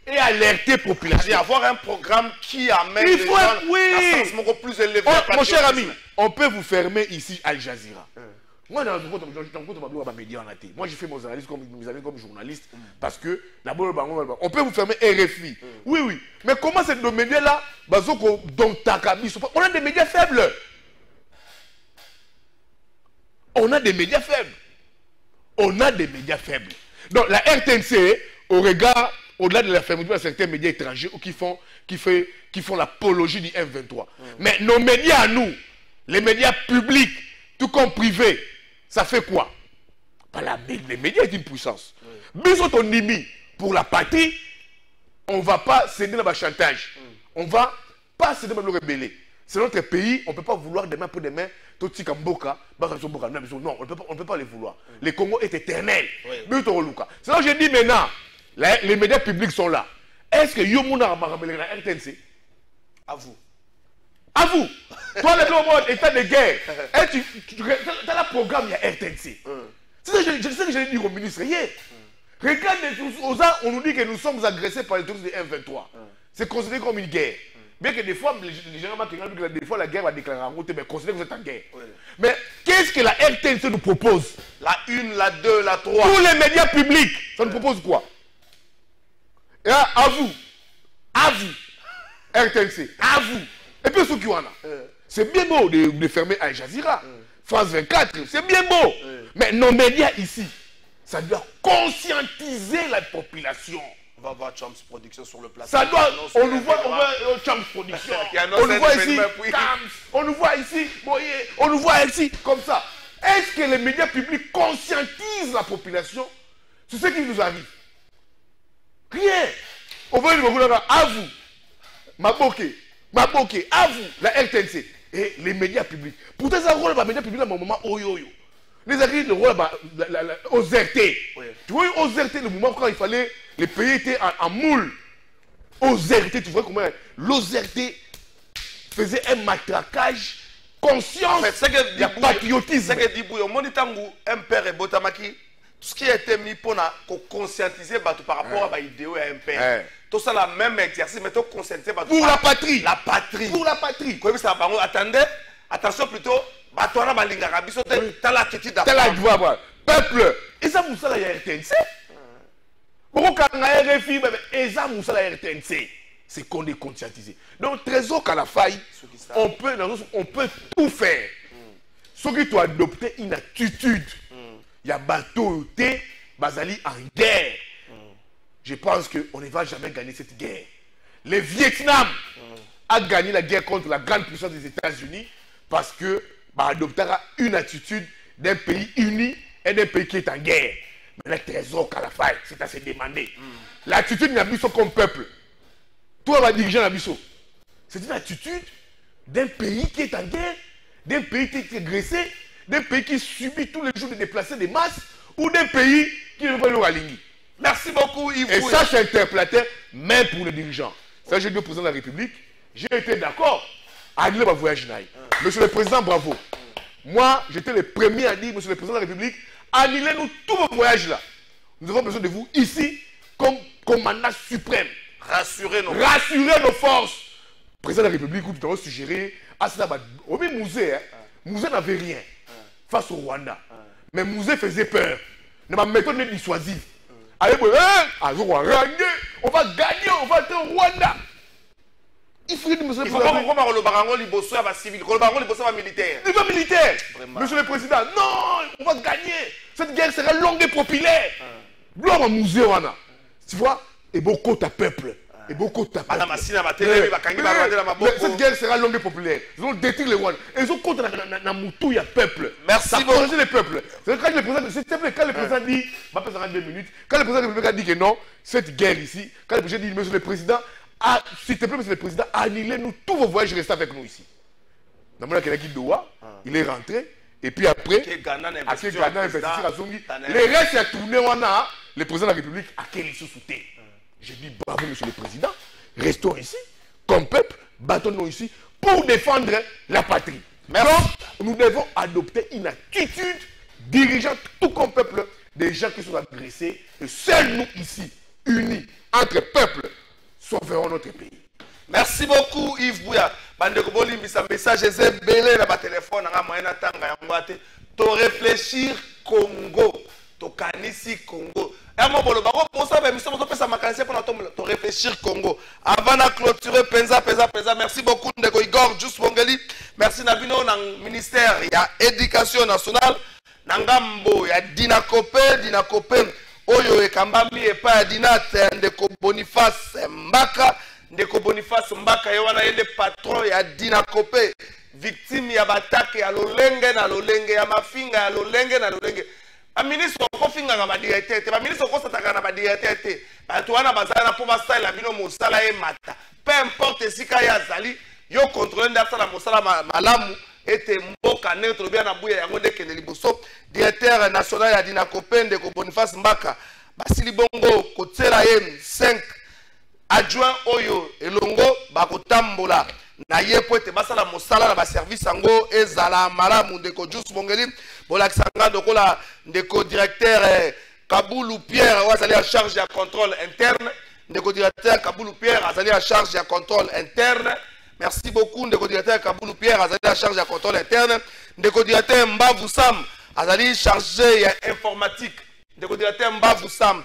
et alerter la population. Il y avoir un programme qui amène les gens à un sens beaucoup plus élevé. Oh, mon cher ami, on peut vous fermer ici Al Jazeera. Moi, dans le média, moi, j'ai fait mes analyses comme journaliste parce que on peut vous fermer RFI. Oui, oui. Mais comment c'est nos médias-là? On a des médias faibles. On a des médias faibles. On a des médias faibles. Donc, la RTNC, au regard, au-delà de la fermeture de certains médias étrangers qui font l'apologie du M23. Mais nos médias à nous, les médias publics, tout comme privés, ça fait quoi? Les médias sont une puissance. Bisous ton nimi pour la patrie, on ne va pas céder dans le chantage. On ne va pas céder dans le rebeller. C'est notre pays, on ne peut pas vouloir demain pour demain, non, on ne peut pas les vouloir. Le Congo est éternel. C'est là que je dis maintenant, les médias publics sont là. Est-ce que Yomuna a ramené la RTNC? À vous. À vous. Toi, le monde état de guerre. Dans le programme, il y a RTNC. Je sais que je dit au ministre hier. Regarde, on nous dit que nous sommes agressés par les terroristes de M23. C'est considéré comme une guerre. Bien que des fois, les gens que des fois la guerre va déclarer en route, mais considérez que vous êtes en guerre. Mais qu'est-ce que la RTNC nous propose? La 1, la 2, la 3. Tous les médias publics, ça nous propose quoi? Et à vous, RTNC, à vous. Et puis ceux qui en a. C'est bien beau de fermer Al Jazeera, France 24, c'est bien beau. Mais nos médias ici, ça doit conscientiser la population. On va voir Champs Production sur le plateau. Ça doit, on nous voit Champs Production. On nous voit ici, on nous voit ici, on nous voit ici, comme ça. Est-ce que les médias publics conscientisent la population sur ce qui nous arrive? Rien. On veut dire à vous, Maboké, à vous, la RTNC et les médias publics. Pourtant, ça rôle les médias publics à un moment oyo. Les agriculteurs, le rôle aux RT. Tu vois, aux RT, le moment quand il fallait, les pays étaient en moule. Aux RT, tu vois comment l'OZRT faisait un matraquage conscient. C'est que patriotisme. C'est que Dibouyo, Monitangu, MPR et Botamaki, tout ce qui a été mis pour conscientiser par rapport à l'idéo et à MPR. Tout ça, la même exercice, mais tout conscientiser pour la patrie. La patrie. Pour la patrie. Attendez, attention plutôt. Batouara Balinga, t'as l'attitude d'apprendre. Peuple, et ça, vous savez, la RTNC. Pourquoi quand la RFI, et ça, vous savez, la RTNC. C'est qu'on est conscientisé. Donc, trésor qu'à la faille, on peut tout faire. Ceux qui doivent adopter une attitude. Il y a bateau, Bazali en guerre. je pense qu'on ne va jamais gagner cette guerre. Le Vietnam a gagné la guerre contre la grande puissance des États-Unis parce que adoptera une attitude d'un pays uni et d'un pays qui est en guerre. Mais le trésor Kalafai, c'est à se demander. L'attitude Nabiso comme peuple, toi, va diriger Nabiso, c'est une attitude d'un pays qui est en guerre, d'un pays qui est agressé, d'un pays qui subit tous les jours de déplacer des masses, ou d'un pays qui ne veut pas le raligner. Merci beaucoup, Yves. Et ça, c'est interprété même pour les dirigeants. Ça, j'ai dit au président de la République, j'ai été d'accord à annuler ma voyage. Monsieur le Président, bravo. Moi, j'étais le premier à dire, Monsieur le Président de la République, annulez-nous tous vos voyages là. Nous avons besoin de vous ici comme commandant suprême. Rassurez nos forces. Président de la République, nous avons suggéré à Sadaba. Au même musée, Musée n'avait rien face au Rwanda. Mais Musée faisait peur. Ma méthode n'est dissuasive. Allez, on va gagner, on va être au Rwanda. Il faut que Monsieur le Président. Il faut que le barango liboso va civil, le barango liboso va militaire. Il va militaire. Monsieur le Président, non, on va gagner. Cette guerre sera longue et populaire. L'homme à musée, tu vois, et beaucoup de peuple. Et beaucoup de peuple. Cette guerre sera longue et populaire. Ils vont détruire les Rwandais. Ils ont contre la moutou, il y a peuple. Merci beaucoup. Les peuples. C'est quand le président dit, ma personne en 2 minutes, quand le président de la République a dit que non, cette guerre ici, quand le président dit, Monsieur le Président, s'il te plaît, Monsieur le Président, annulez-nous tous vos voyages, restez avec nous ici. Dans mon cas, il est rentré. Et puis après, les restes a tourné, le président de la République a quel soutien. J'ai dit bravo, Monsieur le Président, restons ici, comme peuple, battons-nous ici pour défendre la patrie. Donc, nous devons adopter une attitude dirigeante, tout comme peuple, des gens qui sont agressés. Et seuls nous ici, unis entre peuples, sauverons notre pays. Merci beaucoup, Yves Bouya. Bandeko Bolimbi, sa message est belé dans ma téléphone, dans ma tanga, to réfléchir Congo, to kanisi Congo. Et moi, bolo, bako posa ba mission to pesa makanisi pour to réfléchir Congo. Avant de clôturer penza. Merci beaucoup ndeko Igor Jus Bongeli. Merci Nabino dans ministère ya éducation nationale. Nangambo ya Dinakope oyo ekambami epa Dinate ndeko Boniface Mbaka. Ndeko Boniface Mbaka yewana yende patron ya Dinakope, victime ya batake ya lolenge na lolenge, ya mafinga ya lolenge na lolenge. Ba ministre ko finga na ba directeur, ba ministre ko sataka na ba directeur. Ba to wana bazala po ba style la bino mosala e mata. Peu importe sika ya zali, yo contrôler ndasa la mosala malamu ete mboka neutre bien na buya yango de kende liboso. Directeur national ya Dinakope ndeko Boniface Mbaka, basili bongo kotela ye 5 adjoint oyo elongo bakotambola na ye po ete basala mosala na baservice yango ezala malamu ndeko Jus Bongeli bolakisanga dokola ndeko directeur Kaboulou Pierre azali en charge ya contrôle interne. Ndeko directeur Kaboulou Pierre azali en charge ya contrôle interne. Merci beaucoup ndeko directeur Kaboulou Pierre azali en charge ya contrôle interne. Ndeko directeur Mbavu Sam azali chargé ya informatique. Ndeko directeur Mbavu Sam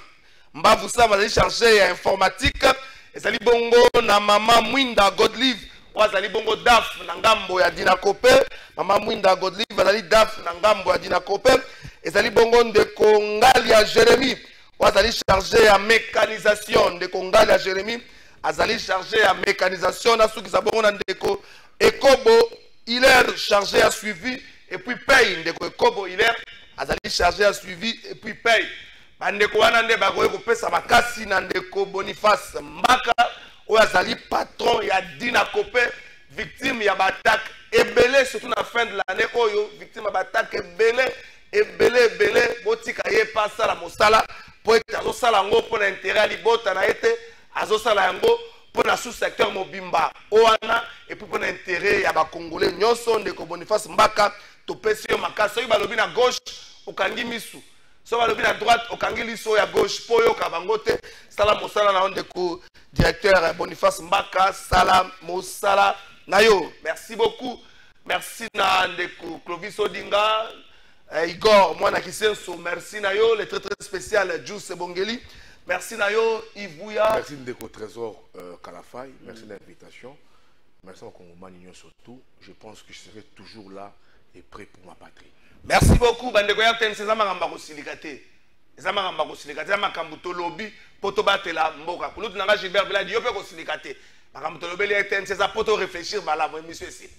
azali chargé ya informatique. Ezali bongo na mama Mwinda Godlive wazali bongo daf na ngambo ya Dinakope. Mama Mwinda Godlive azali daf na ngambo ya Dinakope. Ezali bongo ndeko Ngalia Jérémy wazali chargé ya mécanisation. Ndeko Ngalia Jérémy azali chargé ya mécanisation. Na suki za bongo na ndeko Ekobo Hilaire chargé à suivi et puis paye. Ndeko Ekobo Hilaire azali chargé à suivi et puis paye. Bandeko wana nde bakoye kopesa makasi na ndeko Boniface Mbaka oyo azali patron ya Dinakope, victime ya battaque ebele surtout na fin de l'année oyo victime ya battaque ebele botika ye pasa la mosala po ete azosala yango mpo na intérêt ya libota na ete azosala yango mpo na sous secteur mobimba owana et puis mpo na intérêt ya bakongolais nyonso. Ndeko Boniface Mbaka topesi yo makasi soki balobi na gauche okangi misu, so balobi na droite okangi liso ya gauche po yoka bango te. Sala mosala na ndeko directeur Boniface Mbaka, sala mosala na yo. Merci beaucoup. Merci na ndeko Clovis Odinga, Igor Mwana Kisenso, merci na yo. Le très spécial Jus Bongeli, merci na yo. Yves Bouya, merci ndeko Trésor Kalafai, merci de l'invitation. Merci au Congomani surtout. Je pense que je serai toujours là et prêt pour ma patrie. Merci beaucoup. Bandeko ya tense za magamba ko silikate. eza makambo kosilika te, eza makambo tolobi po tobatela mboka kulutu nanga Gilbert Beladi yo mpe kosilika te makambo tolobeli RTNC eza po to réfléchir malamu émission esili